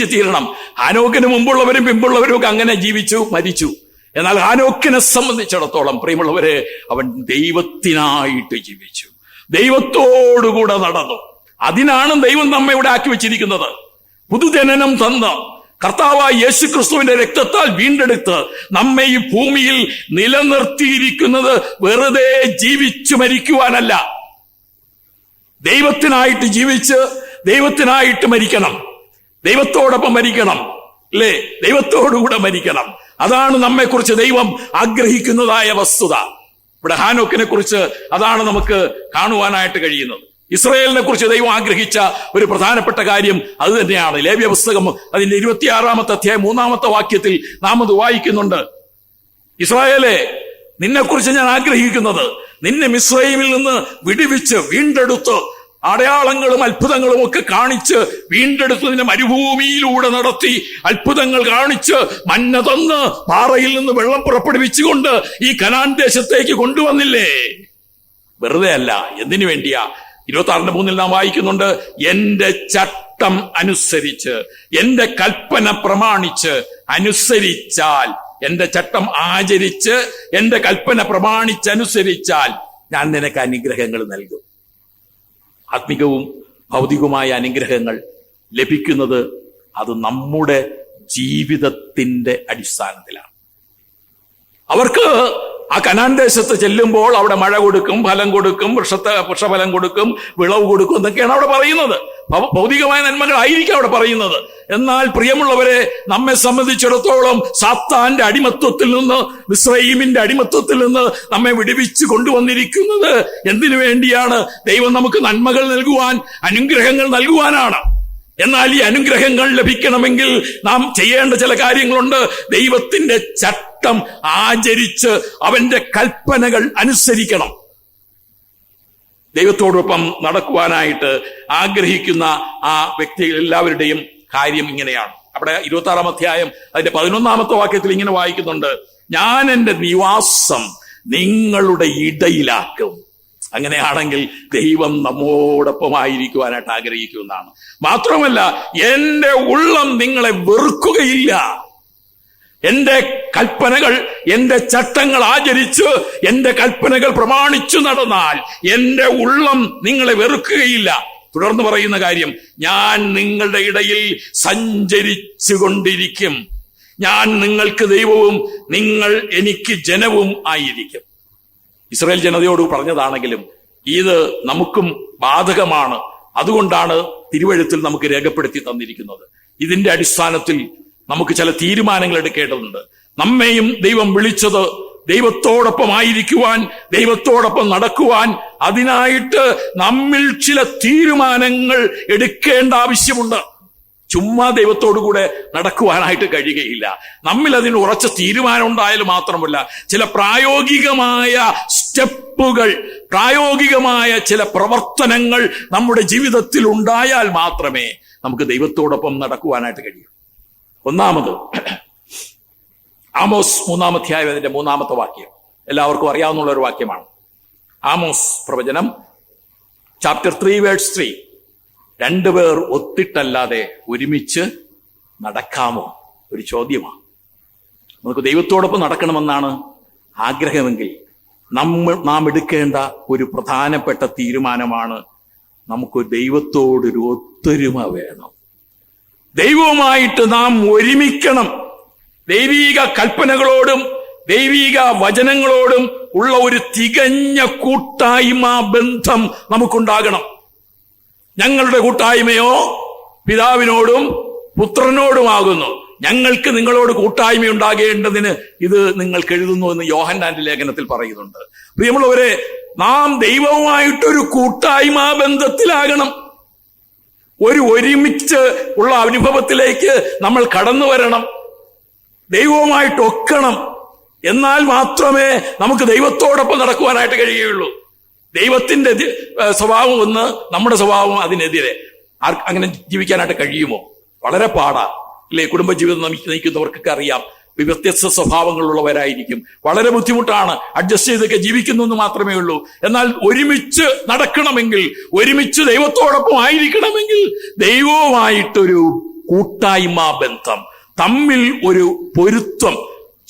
തീരണം. ഹാനോക്കിന് മുമ്പുള്ളവരും പിമ്പുള്ളവരും ഒക്കെ അങ്ങനെ ജീവിച്ചു, മരിച്ചു. എന്നാൽ ഹാനോക്കിനെ സംബന്ധിച്ചിടത്തോളം പ്രിയമുള്ളവരെ, അവൻ ദൈവത്തിനായിട്ട് ജീവിച്ചു, ദൈവത്തോടുകൂടെ നടന്നു. അതിനാണ് ദൈവം നമ്മെ ഇവിടെ ആക്കി വെച്ചിരിക്കുന്നത്. പുതുജനനം തന്ന് കർത്താവായ യേശുക്രിസ്തുവിന്റെ രക്തത്താൽ വീണ്ടെടുത്ത് നമ്മെ ഈ ഭൂമിയിൽ നിലനിർത്തിയിരിക്കുന്നത് വെറുതെ ജീവിച്ചു മരിക്കുവാനല്ല. ദൈവത്തിനായിട്ട് ജീവിച്ച് ദൈവത്തിനായിട്ട് മരിക്കണം, ദൈവത്തോടൊപ്പം മരിക്കണം, അല്ലേ? ദൈവത്തോടുകൂടെ മരിക്കണം. അതാണ് നമ്മെക്കുറിച്ച് ദൈവം ആഗ്രഹിക്കുന്നതായ വസ്തുത. ഇവിടെ ഹാനോക്കിനെ കുറിച്ച് അതാണ് നമുക്ക് കാണുവാനായിട്ട് കഴിയുന്നത്. ഇസ്രായേലിനെ കുറിച്ച് ദൈവം ആഗ്രഹിച്ച ഒരു പ്രധാനപ്പെട്ട കാര്യം അത് തന്നെയാണ്. ലേവ്യ പുസ്തകം അതിന്റെ 26-ാമത്തെ അധ്യായം 3-ാമത്തെ വാക്യത്തിൽ നാം അത് വായിക്കുന്നുണ്ട്. ഇസ്രായേലെ, നിന്നെക്കുറിച്ച് ഞാൻ ആഗ്രഹിക്കുന്നത് നിന്നെ മിസ്രയീമിൽ നിന്ന് വിടുവിച്ച് വീണ്ടെടുത്ത് അടയാളങ്ങളും അത്ഭുതങ്ങളും ഒക്കെ കാണിച്ച് വീണ്ടെടുത്ത് നിന്നെ മരുഭൂമിയിലൂടെ നടത്തി അത്ഭുതങ്ങൾ കാണിച്ച് മന്ന തന്ന് പാറയിൽ നിന്ന് വെള്ളം പുറപ്പെടുവിച്ചുകൊണ്ട് ഈ കനാൻ ദേശത്തേക്ക് കൊണ്ടുവന്നില്ലേ? വെറുതെ അല്ല. എന്തിനു വേണ്ടിയാ? 26:3 നാം വായിക്കുന്നുണ്ട്, എന്റെ ചട്ടം അനുസരിച്ച്, എന്റെ കൽപ്പന പ്രമാണിച്ച് അനുസരിച്ചാൽ, എന്റെ ചട്ടം ആചരിച്ച് എന്റെ കൽപ്പന പ്രമാണിച്ചനുസരിച്ചാൽ ഞാൻ നിനക്ക് അനുഗ്രഹങ്ങൾ നൽകും. ആത്മികവും ഭൗതികവുമായ അനുഗ്രഹങ്ങൾ ലഭിക്കുന്നത് അത് നമ്മുടെ ജീവിതത്തിന്റെ അടിസ്ഥാനത്തിലാണ്. അവർക്ക് ആ കനാൻ ദേശത്ത് ചെല്ലുമ്പോൾ അവിടെ മഴ കൊടുക്കും, ഫലം കൊടുക്കും, വൃക്ഷഫലം കൊടുക്കും, വിളവ് കൊടുക്കും എന്നൊക്കെയാണ് അവിടെ പറയുന്നത്. ഭൗതികമായ നന്മകളായിരിക്കും അവിടെ പറയുന്നത്. എന്നാൽ പ്രിയമുള്ളവരെ, നമ്മെ സംബന്ധിച്ചിടത്തോളം സാത്താന്റെ അടിമത്വത്തിൽ നിന്ന്, മിസ്രയീമിന്റെ അടിമത്വത്തിൽ നിന്ന് നമ്മെ വിടുവിച്ച് കൊണ്ടുവന്നിരിക്കുന്നത് എന്തിനു വേണ്ടിയാണ്? ദൈവം നമുക്ക് നന്മകൾ നൽകുവാൻ, അനുഗ്രഹങ്ങൾ നൽകുവാനാണ്. എന്നാൽ ഈ അനുഗ്രഹങ്ങൾ ലഭിക്കണമെങ്കിൽ നാം ചെയ്യേണ്ട ചില കാര്യങ്ങളുണ്ട്. ദൈവത്തിന്റെ ചട്ടം ആചരിച്ച് അവന്റെ കൽപ്പനകൾ അനുസരിക്കണം. ദൈവത്തോടൊപ്പം നടക്കുവാനായിട്ട് ആഗ്രഹിക്കുന്ന ആ വ്യക്തികൾ എല്ലാവരുടെയും കാര്യം ഇങ്ങനെയാണ്. അവിടെ 26-ാം അധ്യായം അതിന്റെ 11-ാമത്തെ വാക്യത്തിൽ ഇങ്ങനെ വായിക്കുന്നുണ്ട്, ഞാൻ എന്റെ നിവാസം നിങ്ങളുടെ ഇടയിലാക്കും. അങ്ങനെയാണെങ്കിൽ ദൈവം നമ്മോടൊപ്പമായിരിക്കുവാനായിട്ട് ആഗ്രഹിക്കുമെന്നാണ്. മാത്രമല്ല, എന്റെ ഉള്ളം നിങ്ങളെ വെറുക്കുകയില്ല. എന്റെ കൽപ്പനകൾ, എന്റെ ചട്ടങ്ങൾ ആചരിച്ച് എന്റെ കൽപ്പനകൾ പ്രമാണിച്ചു നടന്നാൽ എന്റെ ഉള്ളം നിങ്ങളെ വെറുക്കുകയില്ല. തുടർന്ന് പറയുന്ന കാര്യം, ഞാൻ നിങ്ങളുടെ ഇടയിൽ സഞ്ചരിച്ചു കൊണ്ടിരിക്കും. ഞാൻ നിങ്ങൾക്ക് ദൈവവും നിങ്ങൾ എനിക്ക് ജനവും ആയിരിക്കും. ഇസ്രായേൽ ജനതയോട് പറഞ്ഞതാണെങ്കിലും ഇത് നമുക്കും ബാധകമാണ്. അതുകൊണ്ടാണ് തിരുവെഴുത്തിൽ നമുക്ക് രേഖപ്പെടുത്തി തന്നിരിക്കുന്നത്. ഇതിന്റെ അടിസ്ഥാനത്തിൽ നമുക്ക് ചില തീരുമാനങ്ങൾ എടുക്കേണ്ടതുണ്ട്. നമ്മെയും ദൈവം വിളിച്ചത് ദൈവത്തോടൊപ്പം ആയിരിക്കുവാൻ, ദൈവത്തോടൊപ്പം നടക്കുവാൻ, അതിനായിട്ട് നമ്മിൽ ചില തീരുമാനങ്ങൾ എടുക്കേണ്ട ആവശ്യമുണ്ട്. ചുമ്മാ ദൈവത്തോടു കൂടെ നടക്കുവാനായിട്ട് കഴിയുകയില്ല. നമ്മിൽ അതിന് ഉറച്ച തീരുമാനം ഉണ്ടായാലും മാത്രമല്ല, ചില പ്രായോഗികമായ സ്റ്റെപ്പുകൾ, പ്രായോഗികമായ ചില പ്രവർത്തനങ്ങൾ നമ്മുടെ ജീവിതത്തിൽ ഉണ്ടായാൽ മാത്രമേ നമുക്ക് ദൈവത്തോടൊപ്പം നടക്കുവാനായിട്ട് കഴിയൂ. ഒന്നാമത്, ആമോസ് 3-ാം അധ്യായം അതിന്റെ 3-ാമത്തെ വാക്യം എല്ലാവർക്കും അറിയാവുന്ന ഒരു വാക്യമാണ്. ആമോസ് പ്രവചനം ചാപ്റ്റർ 3 വേഴ്സ് 3. 2 പേർ ഒത്തിട്ടല്ലാതെ ഒരുമിച്ച് നടക്കാമോ? ഒരു ചോദ്യമാണ്. നമുക്ക് ദൈവത്തോടൊപ്പം നടക്കണമെന്നാണ് ആഗ്രഹമെങ്കിൽ നാം എടുക്കേണ്ട ഒരു പ്രധാനപ്പെട്ട തീരുമാനമാണ്, നമുക്ക് ദൈവത്തോടൊരു ഒത്തൊരുമ വേണം. ദൈവവുമായിട്ട് നാം ഒരുമിക്കണം. ദൈവീക കൽപ്പനകളോടും ദൈവീക വചനങ്ങളോടും ഉള്ള ഒരു തികഞ്ഞ കൂട്ടായ്മ ബന്ധം നമുക്കുണ്ടാകണം. ഞങ്ങളുടെ കൂട്ടായ്മയോ പിതാവിനോടും പുത്രനോടുമാകുന്നു. ഞങ്ങൾക്ക് നിങ്ങളോട് കൂട്ടായ്മ ഉണ്ടാകേണ്ടതിന് ഇത് നിങ്ങൾക്ക് എഴുതുന്നു എന്ന് യോഹന്നാന്റെ ലേഖനത്തിൽ പറയുന്നുണ്ട്. പ്രിയമുള്ളവരെ, നാം ദൈവവുമായിട്ടൊരു കൂട്ടായ്മ ബന്ധത്തിലാകണം. ഒരുമിച്ച് ഉള്ള അനുഭവത്തിലേക്ക് നമ്മൾ കടന്നു വരണം. ദൈവവുമായിട്ട് ഒക്കണം. എന്നാൽ മാത്രമേ നമുക്ക് ദൈവത്തോടൊപ്പം നടക്കുവാനായിട്ട് കഴിയുകയുള്ളൂ. ദൈവത്തിന്റെ സ്വഭാവം ഒന്ന്, നമ്മുടെ സ്വഭാവം അതിനെതിരെ. അങ്ങനെ ജീവിക്കാനായിട്ട് കഴിയുമോ? വളരെ പാടാ, അല്ലെ? കുടുംബജീവിതം നയിക്കുന്നവർക്കൊക്കെ അറിയാം, വ്യത്യസ്ത സ്വഭാവങ്ങളുള്ളവരായിരിക്കും. വളരെ ബുദ്ധിമുട്ടാണ്. അഡ്ജസ്റ്റ് ചെയ്തൊക്കെ ജീവിക്കുന്നു എന്ന് മാത്രമേ ഉള്ളൂ. എന്നാൽ ഒരുമിച്ച് നടക്കണമെങ്കിൽ, ഒരുമിച്ച് ദൈവത്തോടൊപ്പം ആയിരിക്കണമെങ്കിൽ ദൈവവുമായിട്ടൊരു കൂട്ടായ്മ ബന്ധം, തമ്മിൽ ഒരു പൊരുത്തം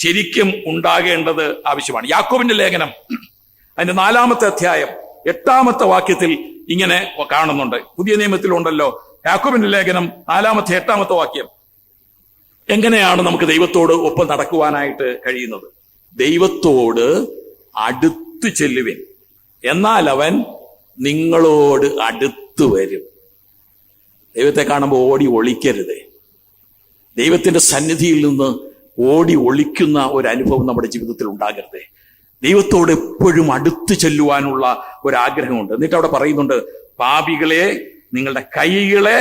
ശരിക്കും ഉണ്ടാകേണ്ടത് ആവശ്യമാണ്. യാക്കോബിന്റെ ലേഖനം അതിന്റെ 4-ാമത്തെ അധ്യായം 8-ാമത്തെ വാക്യത്തിൽ ഇങ്ങനെ കാണുന്നുണ്ട്. പുതിയ നിയമത്തിലുണ്ടല്ലോ, യാക്കോബിന്റെ ലേഖനം 4-ാമത്തെ 8-ാമത്തെ വാക്യം. എങ്ങനെയാണ് നമുക്ക് ദൈവത്തോട് ഒപ്പം നടക്കുവാനായിട്ട് കഴിയുന്നത്? ദൈവത്തോട് അടുത്ത് ചെല്ലുവിൻ, എന്നാൽ അവൻ നിങ്ങളോട് അടുത്ത് വരും. ദൈവത്തെ കാണുമ്പോൾ ഓടി ഒളിക്കരുത്. ദൈവത്തിന്റെ സന്നിധിയിൽ നിന്ന് ഓടി ഒളിക്കുന്ന ഒരു അനുഭവം നമ്മുടെ ജീവിതത്തിൽ ഉണ്ടാകരുത്. ദൈവത്തോട് എപ്പോഴും അടുത്ത് ചെല്ലുവാനുള്ള ഒരാഗ്രഹമുണ്ട്. എന്നിട്ട് അവിടെ പറയുന്നുണ്ട്, പാപികളെ നിങ്ങളുടെ കൈകളെ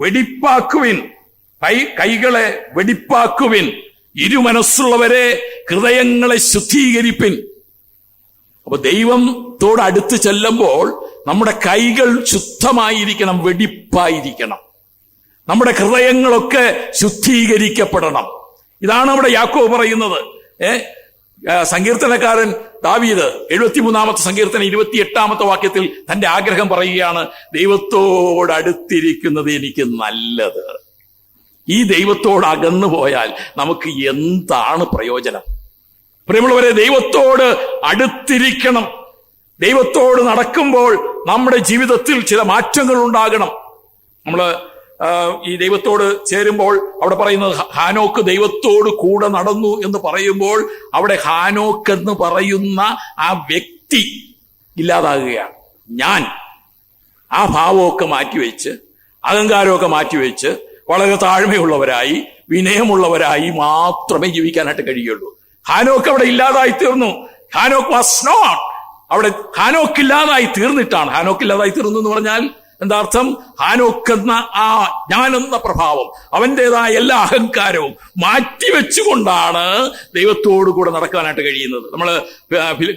വെടിപ്പാക്കുവിൻ, കൈകളെ വെടിപ്പാക്കുവിൻ, ഇരുമനസ്സുള്ളവരെ ഹൃദയങ്ങളെ ശുദ്ധീകരിപ്പിൻ. അപ്പൊ ദൈവത്തോട് അടുത്ത് ചെല്ലുമ്പോൾ നമ്മുടെ കൈകൾ ശുദ്ധമായിരിക്കണം, വെടിപ്പായിരിക്കണം. നമ്മുടെ ഹൃദയങ്ങളൊക്കെ ശുദ്ധീകരിക്കപ്പെടണം. ഇതാണ് അവിടെ യാക്കോബ് പറയുന്നത്. സങ്കീർത്തനക്കാരൻ ദാവീദ് 73-ാമത്തെ സങ്കീർത്തനം 28-ാമത്തെ വാക്യത്തിൽ തന്റെ ആഗ്രഹം പറയുകയാണ്, ദൈവത്തോട് അടുത്തിരിക്കുന്നത് എനിക്ക് നല്ലത്. ഈ ദൈവത്തോട് അകന്നു പോയാൽ നമുക്ക് എന്താണ് പ്രയോജനം? പ്രിയമുള്ളവരെ, ദൈവത്തോട് അടുത്തിരിക്കണം. ദൈവത്തോട് നടക്കുമ്പോൾ നമ്മുടെ ജീവിതത്തിൽ ചില മാറ്റങ്ങൾ ഉണ്ടാകണം. നമ്മള് ഈ ദൈവത്തോട് ചേരുമ്പോൾ അവിടെ പറയുന്നത്, ഹാനോക്ക് ദൈവത്തോട് കൂടെ നടന്നു എന്ന് പറയുമ്പോൾ അവിടെ ഹാനോക്ക് എന്ന് പറയുന്ന ആ വ്യക്തി ഇല്ലാതാകുകയാണ്. ഞാൻ ആ ഭാവമൊക്കെ മാറ്റിവെച്ച്, അഹങ്കാരമൊക്കെ മാറ്റിവെച്ച് വളരെ താഴ്മയുള്ളവരായി, വിനയമുള്ളവരായി മാത്രമേ ജീവിക്കാനായിട്ട് കഴിയുള്ളൂ. ഹാനോക്ക് അവിടെ ഇല്ലാതായി തീർന്നു. ഹാനോക്ക് വാസ് നോട്ട് അവിടെ. ഹാനോക്ക് ഇല്ലാതായി തീർന്നിട്ടാണ്. ഹാനോക്ക് ഇല്ലാതായി തീർന്നു എന്ന് പറഞ്ഞാൽ എന്താ അർത്ഥം? ഹാനോക്ക് എന്ന ആ ഞാനെന്ന പ്രഭാവം, അവൻ്റെതായ എല്ലാ അഹങ്കാരവും മാറ്റിവെച്ചുകൊണ്ടാണ് ദൈവത്തോടു കൂടെ നടക്കാനായിട്ട് കഴിയുന്നത്. നമ്മൾ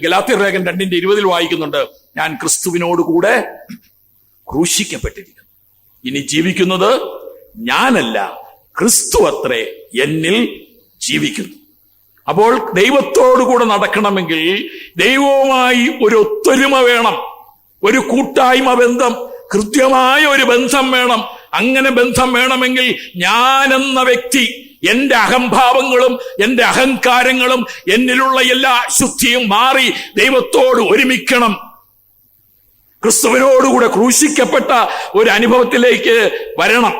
ഗലാത്യർ ലേഖനം 2:20 വായിക്കുന്നുണ്ട്, ഞാൻ ക്രിസ്തുവിനോട് കൂടെ ക്രൂശിക്കപ്പെട്ടിരിക്കുന്നു, ഇനി ജീവിക്കുന്നത് ഞാനല്ല, ക്രിസ്തു അത്രേ എന്നിൽ ജീവിക്കുന്നു. അപ്പോൾ ദൈവത്തോടു കൂടെ നടക്കണമെങ്കിൽ ദൈവവുമായി ഒരു ഒത്തൊരുമ വേണം, ഒരു കൂട്ടായ്മ ബന്ധം, കൃത്യമായ ഒരു ബന്ധം വേണം. അങ്ങനെ ബന്ധം വേണമെങ്കിൽ ഞാനെന്ന വ്യക്തി, എന്റെ അഹംഭാവങ്ങളും എന്റെ അഹങ്കാരങ്ങളും എന്നിലുള്ള എല്ലാ അശുദ്ധിയും മാറി ദൈവത്തോട് ഒരുമിക്കണം. ക്രിസ്തുവിനോടുകൂടെ ക്രൂശിക്കപ്പെട്ട ഒരു അനുഭവത്തിലേക്ക് വരണം.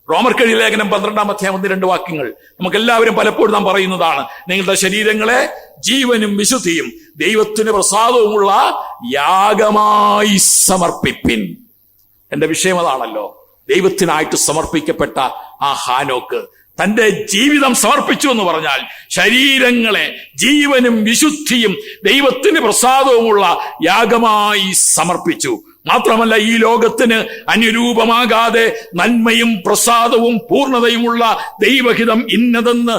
റോമർക്കെഴുതിയ ലേഖനം 12-ാം അധ്യായം 1-2 വാക്യങ്ങൾ നമുക്കെല്ലാവരും പലപ്പോഴും നാം പറയുന്നതാണ്, നിങ്ങളുടെ ശരീരങ്ങളെ ജീവനും വിശുദ്ധിയും ദൈവത്തിന് പ്രസാദവുമുള്ള യാഗമായി സമർപ്പിപ്പിൻ. എന്റെ വിഷയം അതാണല്ലോ. ദൈവത്തിനായിട്ട് സമർപ്പിക്കപ്പെട്ട ആ ഹാനോക്ക് തന്റെ ജീവിതം സമർപ്പിച്ചു എന്ന് പറഞ്ഞാൽ ശരീരങ്ങളെ ജീവനും വിശുദ്ധിയും ദൈവത്തിന് പ്രസാദവുമുള്ള യാഗമായി സമർപ്പിച്ചു. മാത്രമല്ല, ഈ ലോകത്തിന് അനുരൂപമാകാതെ നന്മയും പ്രസാദവും പൂർണ്ണതയുമുള്ള ദൈവഹിതം ഇന്നതെന്ന്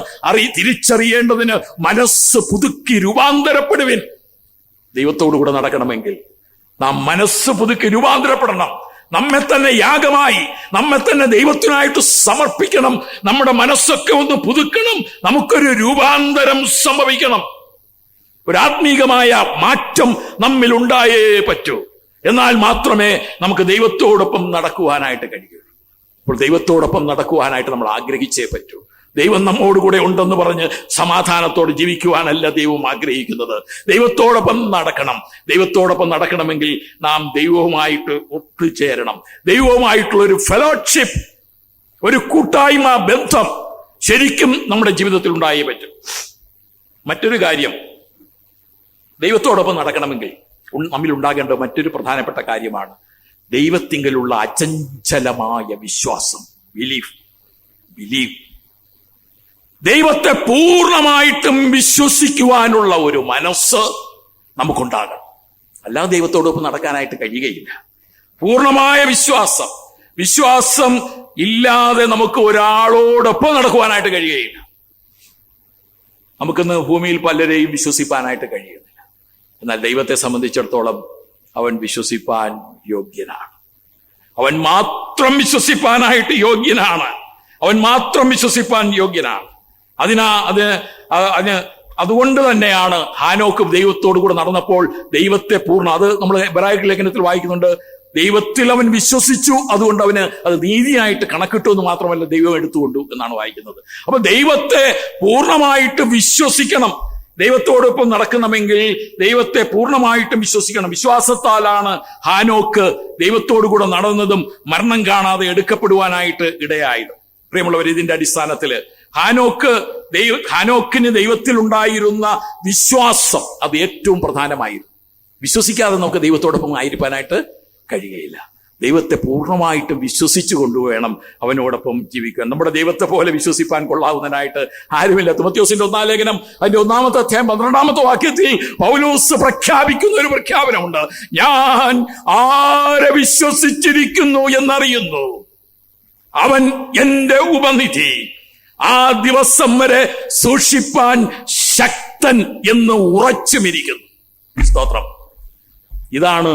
തിരിച്ചറിയേണ്ടതിന് മനസ്സ് പുതുക്കി രൂപാന്തരപ്പെടുവിൻ. ദൈവത്തോടുകൂടെ നടക്കണമെങ്കിൽ നാം മനസ്സ് പുതുക്കി രൂപാന്തരപ്പെടണം. നമ്മെ തന്നെ യാഗമായി, നമ്മെ തന്നെ ദൈവത്തിനായിട്ട് സമർപ്പിക്കണം. നമ്മുടെ മനസ്സൊക്കെ ഒന്ന് പുതുക്കണം. നമുക്കൊരു രൂപാന്തരം സംഭവിക്കണം. ഒരു ആത്മീകമായ മാറ്റം നമ്മിൽ ഉണ്ടായേ പറ്റൂ. എന്നാൽ മാത്രമേ നമുക്ക് ദൈവത്തോടൊപ്പം നടക്കുവാനായിട്ട് കഴിയുള്ളൂ. അപ്പോൾ ദൈവത്തോടൊപ്പം നടക്കുവാനായിട്ട് നമ്മൾ ആഗ്രഹിച്ചേ പറ്റൂ. ദൈവം നമ്മോടുകൂടെ ഉണ്ടെന്ന് പറഞ്ഞ് സമാധാനത്തോടെ ജീവിക്കുവാനല്ല ദൈവം ആഗ്രഹിക്കുന്നത്. ദൈവത്തോടൊപ്പം നടക്കണം. ദൈവത്തോടൊപ്പം നടക്കണമെങ്കിൽ നാം ദൈവവുമായിട്ട് ഒത്തുചേരണം. ദൈവവുമായിട്ടുള്ള ഒരു ഫെലോഷിപ്പ്, ഒരു കൂട്ടായ്മ ബന്ധം ശരിക്കും നമ്മുടെ ജീവിതത്തിൽ ഉണ്ടായേ പറ്റും. മറ്റൊരു കാര്യം, ദൈവത്തോടൊപ്പം നടക്കണമെങ്കിൽ നമ്മിൽ ഉണ്ടാകേണ്ട മറ്റൊരു പ്രധാനപ്പെട്ട കാര്യമാണ് ദൈവത്തിങ്കലുള്ള അചഞ്ചലമായ വിശ്വാസം. ബിലീവ്. ദൈവത്തെ പൂർണ്ണമായിട്ടും വിശ്വസിക്കുവാനുള്ള ഒരു മനസ്സ് നമുക്കുണ്ടാകണം. അല്ലാതെ ദൈവത്തോടൊപ്പം നടക്കാനായിട്ട് കഴിയുകയില്ല. പൂർണ്ണമായ വിശ്വാസം ഇല്ലാതെ നമുക്ക് ഒരാളോടൊപ്പം നടക്കുവാനായിട്ട് കഴിയുകയില്ല. നമുക്കിന്ന് ഭൂമിയിൽ പലരെയും വിശ്വസിപ്പാനായിട്ട് കഴിയുന്നില്ല. എന്നാൽ ദൈവത്തെ സംബന്ധിച്ചിടത്തോളം അവൻ വിശ്വസിപ്പാൻ യോഗ്യനാണ്. അവൻ മാത്രം വിശ്വസിപ്പാനായിട്ട് യോഗ്യനാണ്. അതുകൊണ്ട് തന്നെയാണ് ഹാനോക്ക് ദൈവത്തോടു കൂടെ നടന്നപ്പോൾ ദൈവത്തെ അത് നമ്മൾ എബ്രായ ലേഖനത്തിൽ വായിക്കുന്നുണ്ട്. ദൈവത്തിൽ അവൻ വിശ്വസിച്ചു, അതുകൊണ്ട് അവന് അത് നീതിയായിട്ട് കണക്കിട്ടു എന്ന് മാത്രമല്ല ദൈവം എടുത്തുകൊണ്ടു എന്നാണ് വായിക്കുന്നത്. അപ്പൊ ദൈവത്തെ പൂർണ്ണമായിട്ട് വിശ്വസിക്കണം. ദൈവത്തോടൊപ്പം നടക്കണമെങ്കിൽ ദൈവത്തെ പൂർണ്ണമായിട്ടും വിശ്വസിക്കണം. വിശ്വാസത്താലാണ് ഹാനോക്ക് ദൈവത്തോടു കൂടെ നടന്നതും മരണം കാണാതെ എടുക്കപ്പെടുവാനായിട്ട് ഇടയായത്. പ്രിയമുള്ളവർ, ഇതിന്റെ അടിസ്ഥാനത്തില് ഹാനോക്കിന് ദൈവത്തിൽ ഉണ്ടായിരുന്ന വിശ്വാസം അത് ഏറ്റവും പ്രധാനമായിരുന്നു. വിശ്വസിക്കാതെ നമുക്ക് ദൈവത്തോടൊപ്പം ആയിരിക്കാനായിട്ട് കഴിയുകയില്ല. ദൈവത്തെ പൂർണ്ണമായിട്ടും വിശ്വസിച്ചു കൊണ്ടുവേണം അവനോടൊപ്പം ജീവിക്കാൻ. നമ്മുടെ ദൈവത്തെ പോലെ വിശ്വസിപ്പാൻ കൊള്ളാവുന്നതിനായിട്ട് ആരുമില്ല. തിമോഥെയോസിന്റെ 1-ാം ലേഖനം അതിന്റെ 1-ാമത്തെ അധ്യായം 12-ാമത്തെ വാക്യത്തിൽ പൗലോസ് പ്രഖ്യാപിക്കുന്ന ഒരു പ്രഖ്യാപനമുണ്ട്. ഞാൻ ആരെ വിശ്വസിച്ചിരിക്കുന്നു എന്നറിയുന്നു, അവൻ എന്റെ ഉപനിധി, ആ ദിവസം വരെ സൂക്ഷിപ്പാൻ ശക്തൻ എന്ന് ഉറച്ചുമിരിക്കുന്നു. സ്തോത്രം. ഇതാണ്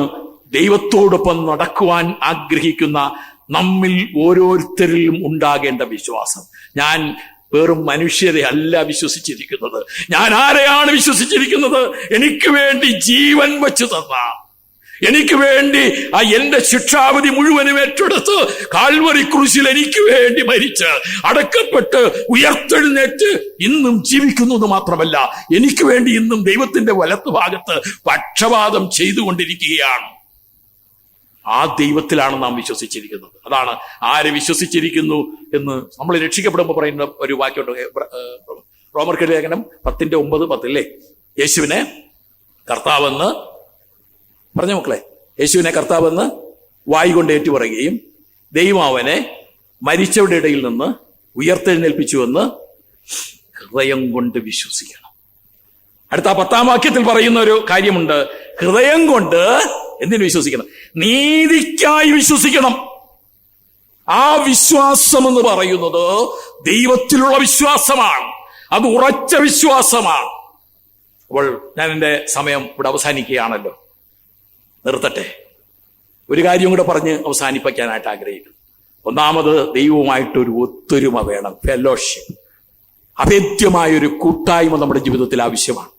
ദൈവത്തോടൊപ്പം നടക്കുവാൻ ആഗ്രഹിക്കുന്ന നമ്മിൽ ഓരോരുത്തരിലും ഉണ്ടാകേണ്ട വിശ്വാസം. ഞാൻ വെറും മനുഷ്യരെ അല്ല വിശ്വസിച്ചിരിക്കുന്നത്. ഞാൻ ആരെയാണ് വിശ്വസിച്ചിരിക്കുന്നത്? എനിക്ക് വേണ്ടി ജീവൻ വച്ചു തന്ന, എനിക്ക് വേണ്ടി എന്റെ ശിക്ഷാവിധി മുഴുവനും ഏറ്റെടുത്ത് കാൽവറി ക്രൂശിൽ എനിക്ക് വേണ്ടി മരിച്ച് അടക്കപ്പെട്ട് ഉയർത്തെഴുന്നേറ്റ് ഇന്നും ജീവിക്കുന്നു എന്ന് മാത്രമല്ല, എനിക്ക് വേണ്ടി ഇന്നും ദൈവത്തിന്റെ വലത്തുഭാഗത്ത് പക്ഷപാതം ചെയ്തുകൊണ്ടിരിക്കുകയാണ്. ആ ദൈവത്തിലാണ് നാം വിശ്വസിച്ചിരിക്കുന്നത്. അതാണ് ആരെ വിശ്വസിച്ചിരിക്കുന്നു എന്ന് നമ്മൾ രക്ഷിക്കപ്പെടുമ്പോൾ പറയുന്ന ഒരു വാക്യമുണ്ട്. റോമർക്ക് ലേഖനം 10:9-10 യേശുവിനെ കർത്താവെന്ന് പറഞ്ഞ മക്കളെ, യേശുവിനെ കർത്താവെന്ന് വായി കൊണ്ട് ഏറ്റുപറയുകയും ദൈവം അവനെ മരിച്ചവരുടെ ഇടയിൽ നിന്ന് ഉയർത്തെഴുന്നേൽപ്പിച്ചുവെന്ന് ഹൃദയം കൊണ്ട് വിശ്വസിക്കണം. അടുത്ത 10-ാം വാക്യത്തിൽ പറയുന്ന ഒരു കാര്യമുണ്ട്. ഹൃദയം കൊണ്ട് എന്തിനു വിശ്വസിക്കണം? നീതിക്കായി വിശ്വസിക്കണം. ആ വിശ്വാസം എന്ന് പറയുന്നത് ദൈവത്തിലുള്ള വിശ്വാസമാണ്. അത് ഉറച്ച വിശ്വാസമാണ്. അപ്പോൾ ഞാൻ എൻ്റെ സമയം ഇവിടെ അവസാനിക്കുകയാണല്ലോ, നിർത്തട്ടെ. ഒരു കാര്യം കൂടെ പറഞ്ഞ് അവസാനിപ്പിക്കാനായിട്ട് ആഗ്രഹിക്കുന്നു. ഒന്നാമത്, ദൈവവുമായിട്ടൊരു ഒത്തൊരുമ വേണം, ഫെലോഷിപ്പ്. അഭേദ്യമായൊരു കൂട്ടായ്മ നമ്മുടെ ജീവിതത്തിൽ ആവശ്യമാണ്.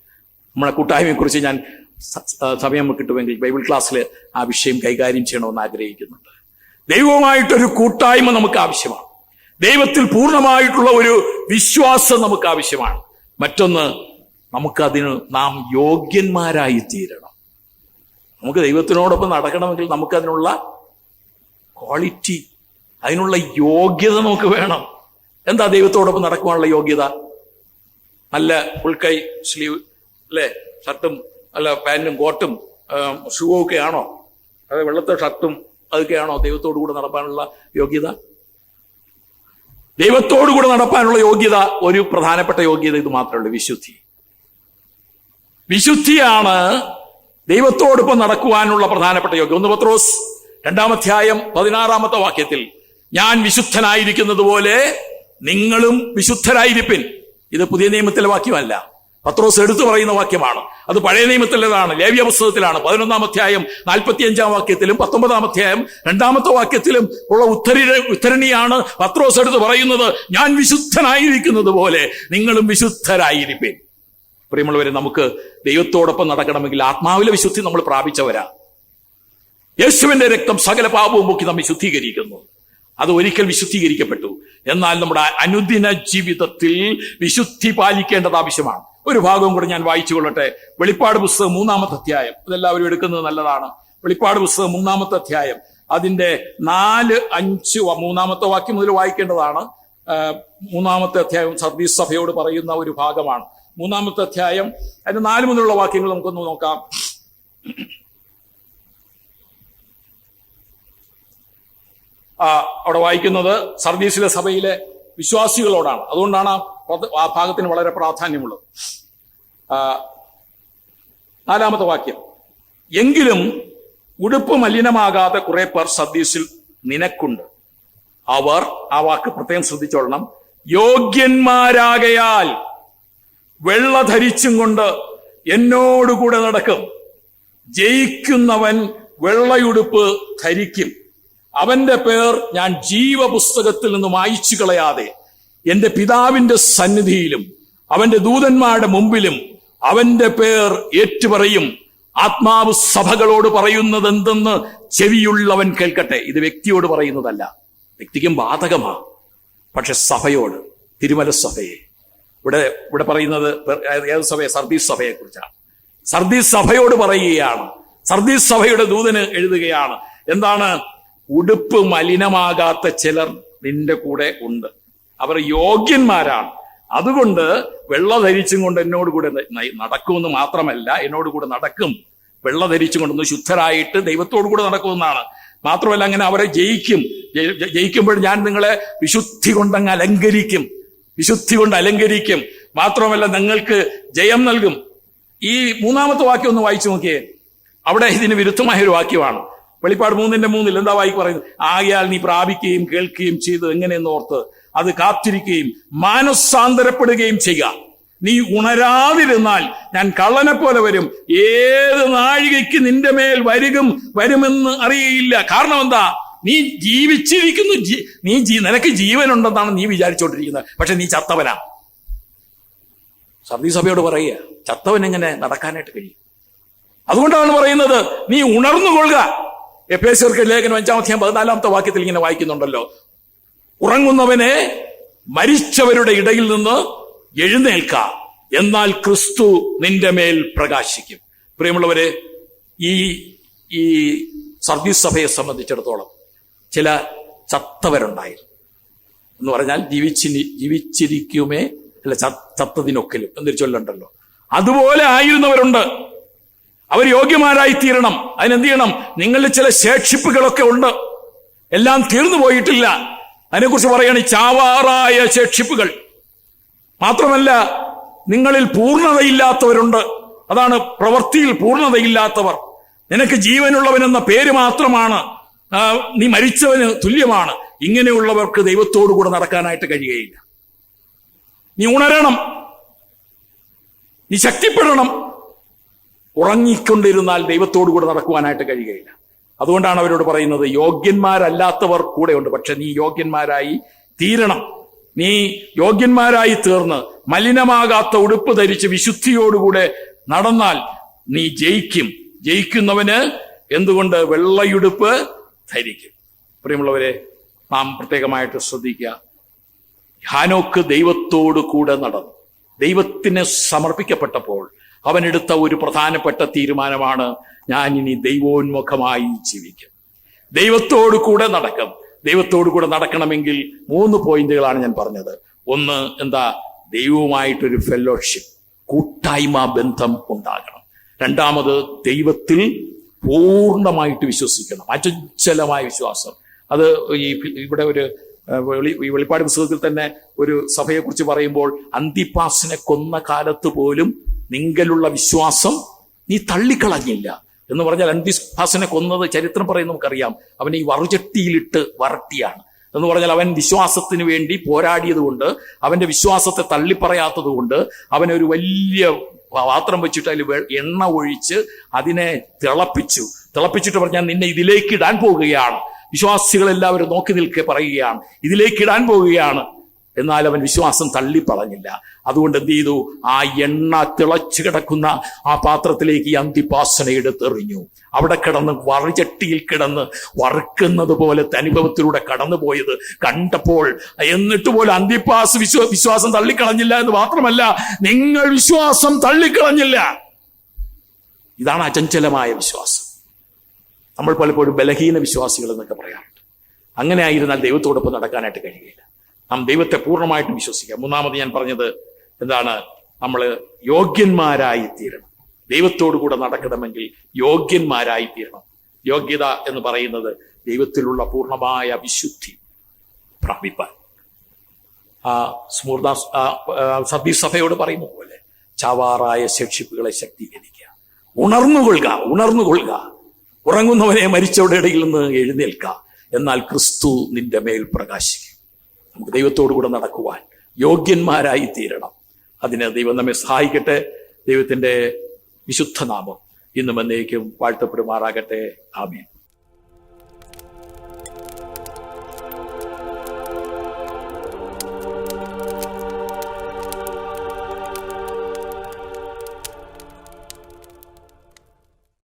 നമ്മുടെ കൂട്ടായ്മയെക്കുറിച്ച് ഞാൻ സമയം കിട്ടുമെങ്കിൽ ബൈബിൾ ക്ലാസ്സിൽ ആ വിഷയം കൈകാര്യം ചെയ്യണമെന്ന് ആഗ്രഹിക്കുന്നുണ്ട്. ദൈവവുമായിട്ടൊരു കൂട്ടായ്മ നമുക്ക് ആവശ്യമാണ്. ദൈവത്തിൽ പൂർണ്ണമായിട്ടുള്ള ഒരു വിശ്വാസം നമുക്ക് ആവശ്യമാണ്. മറ്റൊന്ന്, നമുക്കതിന് നാം യോഗ്യന്മാരായി തീരണം. നമുക്ക് ദൈവത്തിനോടൊപ്പം നടക്കണമെങ്കിൽ നമുക്കതിനുള്ള ക്വാളിറ്റി, അതിനുള്ള യോഗ്യത നമുക്ക് വേണം. എന്താ ദൈവത്തോടൊപ്പം നടക്കുവാനുള്ള യോഗ്യത? നല്ല ഫുൾ കൈ സ്ലീവ് അല്ലേ, ഷർട്ടും അല്ല പാൻറ്റും കോട്ടും ഷൂ ഒക്കെ ആണോ? അത് വെള്ളത്തെ ഷർട്ടും അതൊക്കെയാണോ ദൈവത്തോടു കൂടെ നടക്കാനുള്ള യോഗ്യത? ദൈവത്തോടുകൂടെ നടപ്പാനുള്ള യോഗ്യത, ഒരു പ്രധാനപ്പെട്ട യോഗ്യത ഇത് മാത്രമേ ഉള്ളൂ, വിശുദ്ധി. വിശുദ്ധിയാണ് ദൈവത്തോടൊപ്പം നടക്കുവാനുള്ള പ്രധാനപ്പെട്ട യോഗ്യത. 1 പത്രോസ് 2-16 വാക്യത്തിൽ ഞാൻ വിശുദ്ധനായിരിക്കുന്നത് പോലെ നിങ്ങളും വിശുദ്ധരായിരിപ്പിൻ. ഇത് പുതിയ നിയമത്തിലെ വാക്യമല്ല, പത്രോസ് എടുത്തു പറയുന്ന വാക്യമാണ്. അത് പഴയ നിയമത്തിലേതാണ്, ലേവ്യ പുസ്തകത്തിലാണ്. 11-45 വാക്യത്തിലും 19 2 വാക്യത്തിലും ഉള്ള ഉദ്ധരണിയാണ് പത്രോസ് എടുത്ത് പറയുന്നത്. ഞാൻ വിശുദ്ധനായിരിക്കുന്നത് പോലെ നിങ്ങളും വിശുദ്ധരായിരിപ്പിൻ. പ്രിയമുള്ളവരെ, നമുക്ക് ദൈവത്തോടൊപ്പം നടക്കണമെങ്കിൽ ആത്മാവിലെ വിശുദ്ധി നമ്മൾ പ്രാപിച്ചവരാ. യേശുവിന്റെ രക്തം സകല പാപവും പോക്കി നമ്മെ ശുദ്ധീകരിക്കുന്നു. അത് ഒരിക്കൽ വിശുദ്ധീകരിക്കപ്പെട്ടു. എന്നാൽ നമ്മുടെ അനുദിന ജീവിതത്തിൽ വിശുദ്ധി പാലിക്കേണ്ടത് ആവശ്യമാണ്. ഒരു ഭാഗവും കൂടെ ഞാൻ വായിച്ചു കൊള്ളട്ടെ. വെളിപ്പാട് പുസ്തകം 3-ാമത്തെ അധ്യായം. അതെല്ലാവരും എടുക്കുന്നത് നല്ലതാണ്. വെളിപ്പാട് പുസ്തകം 3-ാമത്തെ അധ്യായം, അതിന്റെ 4-5 3-ാമത്തെ വാക്യം മുതൽ വായിക്കേണ്ടതാണ്. 3-ാമത്തെ അധ്യായം സർദീസ് സഭയോട് പറയുന്ന ഒരു ഭാഗമാണ്. 3-ാമത്തെ അധ്യായം അതിന്റെ 4 മുതലുള്ള വാക്യങ്ങൾ നമുക്കൊന്ന് നോക്കാം. അവിടെ വായിക്കുന്നത് സർദീസിലെ സഭയിലെ വിശ്വാസികളോടാണ്. അതുകൊണ്ടാണ് ആ ഭാഗത്തിന് വളരെ പ്രാധാന്യമുള്ളത്. 4-ാമത്തെ വാക്യം, എങ്കിലും ഉടുപ്പ് മലിനമാകാതെ കുറെ പേർ സർദീസിൽ നിനക്കുണ്ട്. അവർ, ആ വാക്ക് പ്രത്യേകം ശ്രദ്ധിച്ചോളണം, യോഗ്യന്മാരാകയാൽ വെള്ള ധരിച്ചും കൊണ്ട് എന്നോടുകൂടെ നടക്കും. ജയിക്കുന്നവൻ വെള്ളയുടുപ്പ് ധരിക്കും. അവന്റെ പേർ ഞാൻ ജീവപുസ്തകത്തിൽ നിന്ന് മായ്ച്ചു കളയാതെ എന്റെ പിതാവിന്റെ സന്നിധിയിലും അവന്റെ ദൂതന്മാരുടെ മുമ്പിലും അവന്റെ പേർ ഏറ്റുപറയും. ആത്മാവ് സഭകളോട് പറയുന്നത് എന്തെന്ന് ചെവിയുള്ളവൻ കേൾക്കട്ടെ. ഇത് വ്യക്തിയോട് പറയുന്നതല്ല, വ്യക്തിക്കും ബാധകമാ, പക്ഷെ സഭയോട്, തിരുമല സഭയെ, ഇവിടെ പറയുന്നത് ഏത് സഭയെ? സർദീസ് സഭയെ കുറിച്ചാണ്. സർദീസ് സഭയോട് പറയുകയാണ്. സർദീസ് സഭയുടെ ദൂതന് എഴുതുകയാണ്. എന്താണ്? ഉടുപ്പ് മലിനമാകാത്ത ചിലർ നിന്റെ കൂടെ ഉണ്ട്. അവർ യോഗ്യന്മാരാണ്. അതുകൊണ്ട് വെള്ള ധരിച്ചും കൊണ്ട് എന്നോട് കൂടെ നടക്കുമെന്ന് മാത്രമല്ല, എന്നോട് കൂടെ നടക്കും. വെള്ള ധരിച്ചും കൊണ്ടൊന്ന് ശുദ്ധരായിട്ട് ദൈവത്തോടു കൂടെ നടക്കുമെന്നാണ്. മാത്രമല്ല, അങ്ങനെ അവരെ ജയിക്കുമ്പോൾ ഞാൻ നിങ്ങളെ വിശുദ്ധി കൊണ്ടങ്ങ് അലങ്കരിക്കും. വിശുദ്ധി കൊണ്ട് അലങ്കരിക്കും. മാത്രമല്ല, നിങ്ങൾക്ക് ജയം നൽകും. ഈ 3-ാമത്തെ വാക്യം ഒന്ന് വായിച്ചു നോക്കിയേ. അവിടെ ഇതിന് വിരുദ്ധമായ ഒരു വാക്യമാണ്. വെളിപ്പാട് 3:3 എന്താ വായിക്ക് പറയുന്നത്? ആകയാൽ നീ പ്രാപിക്കുകയും കേൾക്കുകയും ചെയ്ത് എങ്ങനെയെന്ന് ഓർത്ത് അത് കാത്തിരിക്കുകയും മാനസാന്തരപ്പെടുകയും ചെയ്യുക. നീ ഉണരാതിരുന്നാൽ ഞാൻ കള്ളനെ പോലെ വരും. ഏത് നാഴികയ്ക്ക് നിന്റെ മേൽ വരുമെന്ന് അറിയയില്ല. കാരണം എന്താ? നീ ജീവിച്ചിരിക്കുന്നു. നിനക്ക് ജീവനുണ്ടെന്നാണ് നീ വിചാരിച്ചോണ്ടിരിക്കുന്നത്. പക്ഷെ നീ ചത്തവനാ. സർദീസ് സഭയോട് പറയുക, ചത്തവൻ എങ്ങനെ നടക്കാനായിട്ട് കഴിയും? അതുകൊണ്ടാണ് പറയുന്നത്, നീ ഉണർന്നുകൊള്ളുക. എഫേസ്യർക്ക് ലേഖനം 5-14 വാക്യത്തിൽ ഇങ്ങനെ വായിക്കുന്നുണ്ടല്ലോ, ഉറങ്ങുന്നവനെ മരിച്ചവരുടെ ഇടയിൽ നിന്ന് എഴുന്നേൽക്ക, എന്നാൽ ക്രിസ്തു നിന്റെ മേൽ പ്രകാശിക്കും. പ്രിയമുള്ളവരെ, ഈ സർദീസ് സഭയെ സംബന്ധിച്ചിടത്തോളം ചില ചത്തവരുണ്ടായിരുന്നു. എന്ന് പറഞ്ഞാൽ ജീവിച്ചിരിക്കുമേ അല്ല ചത്തതിനൊക്കലും എന്നൊരു ചൊല്ലുണ്ടല്ലോ. അതുപോലെ ആയിരുന്നവരുണ്ട്. അവർ യോഗ്യമാരായി തീരണം. അതിനെന്ത് ചെയ്യണം? നിങ്ങളിൽ ചില ശേഷിപ്പുകളൊക്കെ ഉണ്ട്, എല്ലാം തീർന്നു പോയിട്ടില്ല. അതിനെക്കുറിച്ച് പറയാണ് ചാവാറായ ശേഷിപ്പുകൾ. മാത്രമല്ല, നിങ്ങളിൽ പൂർണ്ണതയില്ലാത്തവരുണ്ട്. അതാണ് പ്രവൃത്തിയിൽ പൂർണ്ണതയില്ലാത്തവർ. നിനക്ക് ജീവനുള്ളവനെന്ന പേര് മാത്രമാണ്, നീ മരിച്ചവന് തുല്യമാണ്. ഇങ്ങനെയുള്ളവർക്ക് ദൈവത്തോടു കൂടെ നടക്കാനായിട്ട് കഴിയുകയില്ല. നീ ഉണരണം, നീ ശക്തിപ്പെടണം. ഉറങ്ങിക്കൊണ്ടിരുന്നാൽ ദൈവത്തോടു കൂടെ നടക്കുവാനായിട്ട് കഴിയുകയില്ല. അതുകൊണ്ടാണ് അവരോട് പറയുന്നത്, യോഗ്യന്മാരല്ലാത്തവർ കൂടെയുണ്ട്, പക്ഷെ നീ യോഗ്യന്മാരായി തീരണം. നീ യോഗ്യന്മാരായി തീർന്ന് മലിനമാകാത്ത ഉടുപ്പ് ധരിച്ച് വിശുദ്ധിയോടുകൂടെ നടന്നാൽ നീ ജയിക്കും. ജയിക്കുന്നവന് എന്തുകൊണ്ട്? വെള്ളയുടുപ്പ് ധരിക്കും. പ്രിയമുള്ളവരെ, നാം പ്രത്യേകമായിട്ട് ശ്രദ്ധിക്കുക. ഹാനോക്ക് ദൈവത്തോടു കൂടെ നടന്നു. ദൈവത്തിന് സമർപ്പിക്കപ്പെട്ടപ്പോൾ അവനെടുത്ത ഒരു പ്രധാനപ്പെട്ട തീരുമാനമാണ്, ഞാൻ ഇനി ദൈവോന്മുഖമായി ജീവിക്കും, ദൈവത്തോടു കൂടെ നടക്കും. ദൈവത്തോടു കൂടെ നടക്കണമെങ്കിൽ 3 പോയിന്റുകളാണ് ഞാൻ പറഞ്ഞത്. ഒന്ന്, എന്താ? ദൈവവുമായിട്ടൊരു ഫെലോഷിപ്പ്, കൂട്ടായ്മ ബന്ധം ഉണ്ടാകണം. രണ്ടാമത്, ദൈവത്തിൽ പൂർണ്ണമായിട്ട് വിശ്വസിക്കണം, അചഞ്ചലമായ വിശ്വാസം. അത് ഇവിടെ ഒരു ഈ വെളിപ്പാട് പുസ്തകത്തിൽ തന്നെ ഒരു സഭയെക്കുറിച്ച് പറയുമ്പോൾ, അന്തിപ്പാസിനെ കൊന്ന കാലത്ത് പോലും നിങ്കലുള്ള വിശ്വാസം നീ തള്ളിക്കളഞ്ഞില്ല എന്ന് പറഞ്ഞാൽ, അന്തിപ്പാസിനെ കൊന്നത് ചരിത്രം പറയുന്നത് നമുക്കറിയാം. അവനെ ഈ വറുചട്ടിയിലിട്ട് വരട്ടിയാണ് എന്ന് പറഞ്ഞാൽ, അവൻ വിശ്വാസത്തിന് വേണ്ടി പോരാടിയത് കൊണ്ട്, അവന്റെ വിശ്വാസത്തെ തള്ളിപ്പറയാത്തത് കൊണ്ട്, അവനെ ഒരു വലിയ പാത്രം വെച്ചിട്ട് അതിൽ എണ്ണ ഒഴിച്ച് അതിനെ തിളപ്പിച്ചിട്ട് പറഞ്ഞാൽ, നിന്നെ ഇതിലേക്ക് ഇടാൻ പോവുകയാണ്. വിശ്വാസികളെല്ലാവരും നോക്കി നിൽക്കെ പറയുകയാണ്, ഇതിലേക്ക് ഇടാൻ പോവുകയാണ്. എന്നാൽ അവൻ വിശ്വാസം തള്ളിപ്പറഞ്ഞില്ല. അതുകൊണ്ട് എന്ത് ചെയ്തു? ആ എണ്ണ തിളച്ചു കിടക്കുന്ന ആ പാത്രത്തിലേക്ക് ഈ അന്തിപ്പാസിനെ എടുത്തെറിഞ്ഞു. അവിടെ കിടന്ന് വറുചട്ടിയിൽ കിടന്ന് വറുക്കുന്നത് പോലത്തെ അനുഭവത്തിലൂടെ കടന്നുപോയത് കണ്ടപ്പോൾ, എന്നിട്ട് പോലും അന്തിപ്പാസ് വിശ്വാസം തള്ളിക്കളഞ്ഞില്ല എന്ന് മാത്രമല്ല, നിങ്ങൾ വിശ്വാസം തള്ളിക്കളഞ്ഞില്ല. ഇതാണ് അചഞ്ചലമായ വിശ്വാസം. നമ്മൾ പലപ്പോഴും ബലഹീന വിശ്വാസികൾ എന്നൊക്കെ പറയാറുണ്ട്. അങ്ങനെ ആയിരുന്നാൽ ദൈവത്തോടൊപ്പം നടക്കാനായിട്ട് കഴിയില്ല. നാം ദൈവത്തെ പൂർണ്ണമായിട്ടും വിശ്വസിക്കാം. മൂന്നാമത് ഞാൻ പറഞ്ഞത് എന്താണ്? നമ്മൾ യോഗ്യന്മാരായി തീരണം. ദൈവത്തോടു കൂടെ നടക്കണമെങ്കിൽ യോഗ്യന്മാരായി തീരണം. യോഗ്യത എന്ന് പറയുന്നത് ദൈവത്തിലുള്ള പൂർണ്ണമായ വിശുദ്ധി പ്രാപിപ്പാൻ. സഭയോട് പറയുന്ന പോലെ, ചാവാറായ ശേഷിപ്പുകളെ ശക്തീകരിക്കുക, ഉണർന്നുകൊള്ളുക. ഉറങ്ങുന്നവനെ മരിച്ചവരുടെ ഇടയിൽ നിന്ന് എഴുന്നേൽക്കുക, എന്നാൽ ക്രിസ്തു നിന്റെ മേൽ പ്രകാശിക്കും. നമുക്ക് ദൈവത്തോടു കൂടെ നടക്കുവാൻ യോഗ്യന്മാരായി തീരണം. അതിന് ദൈവം നമ്മെ സഹായിക്കട്ടെ. ദൈവത്തിന്റെ വിശുദ്ധ നാമം ഇന്നും എന്നേക്കും വാഴ്ത്തപ്പെടുമാറാകട്ടെ. ആമേൻ.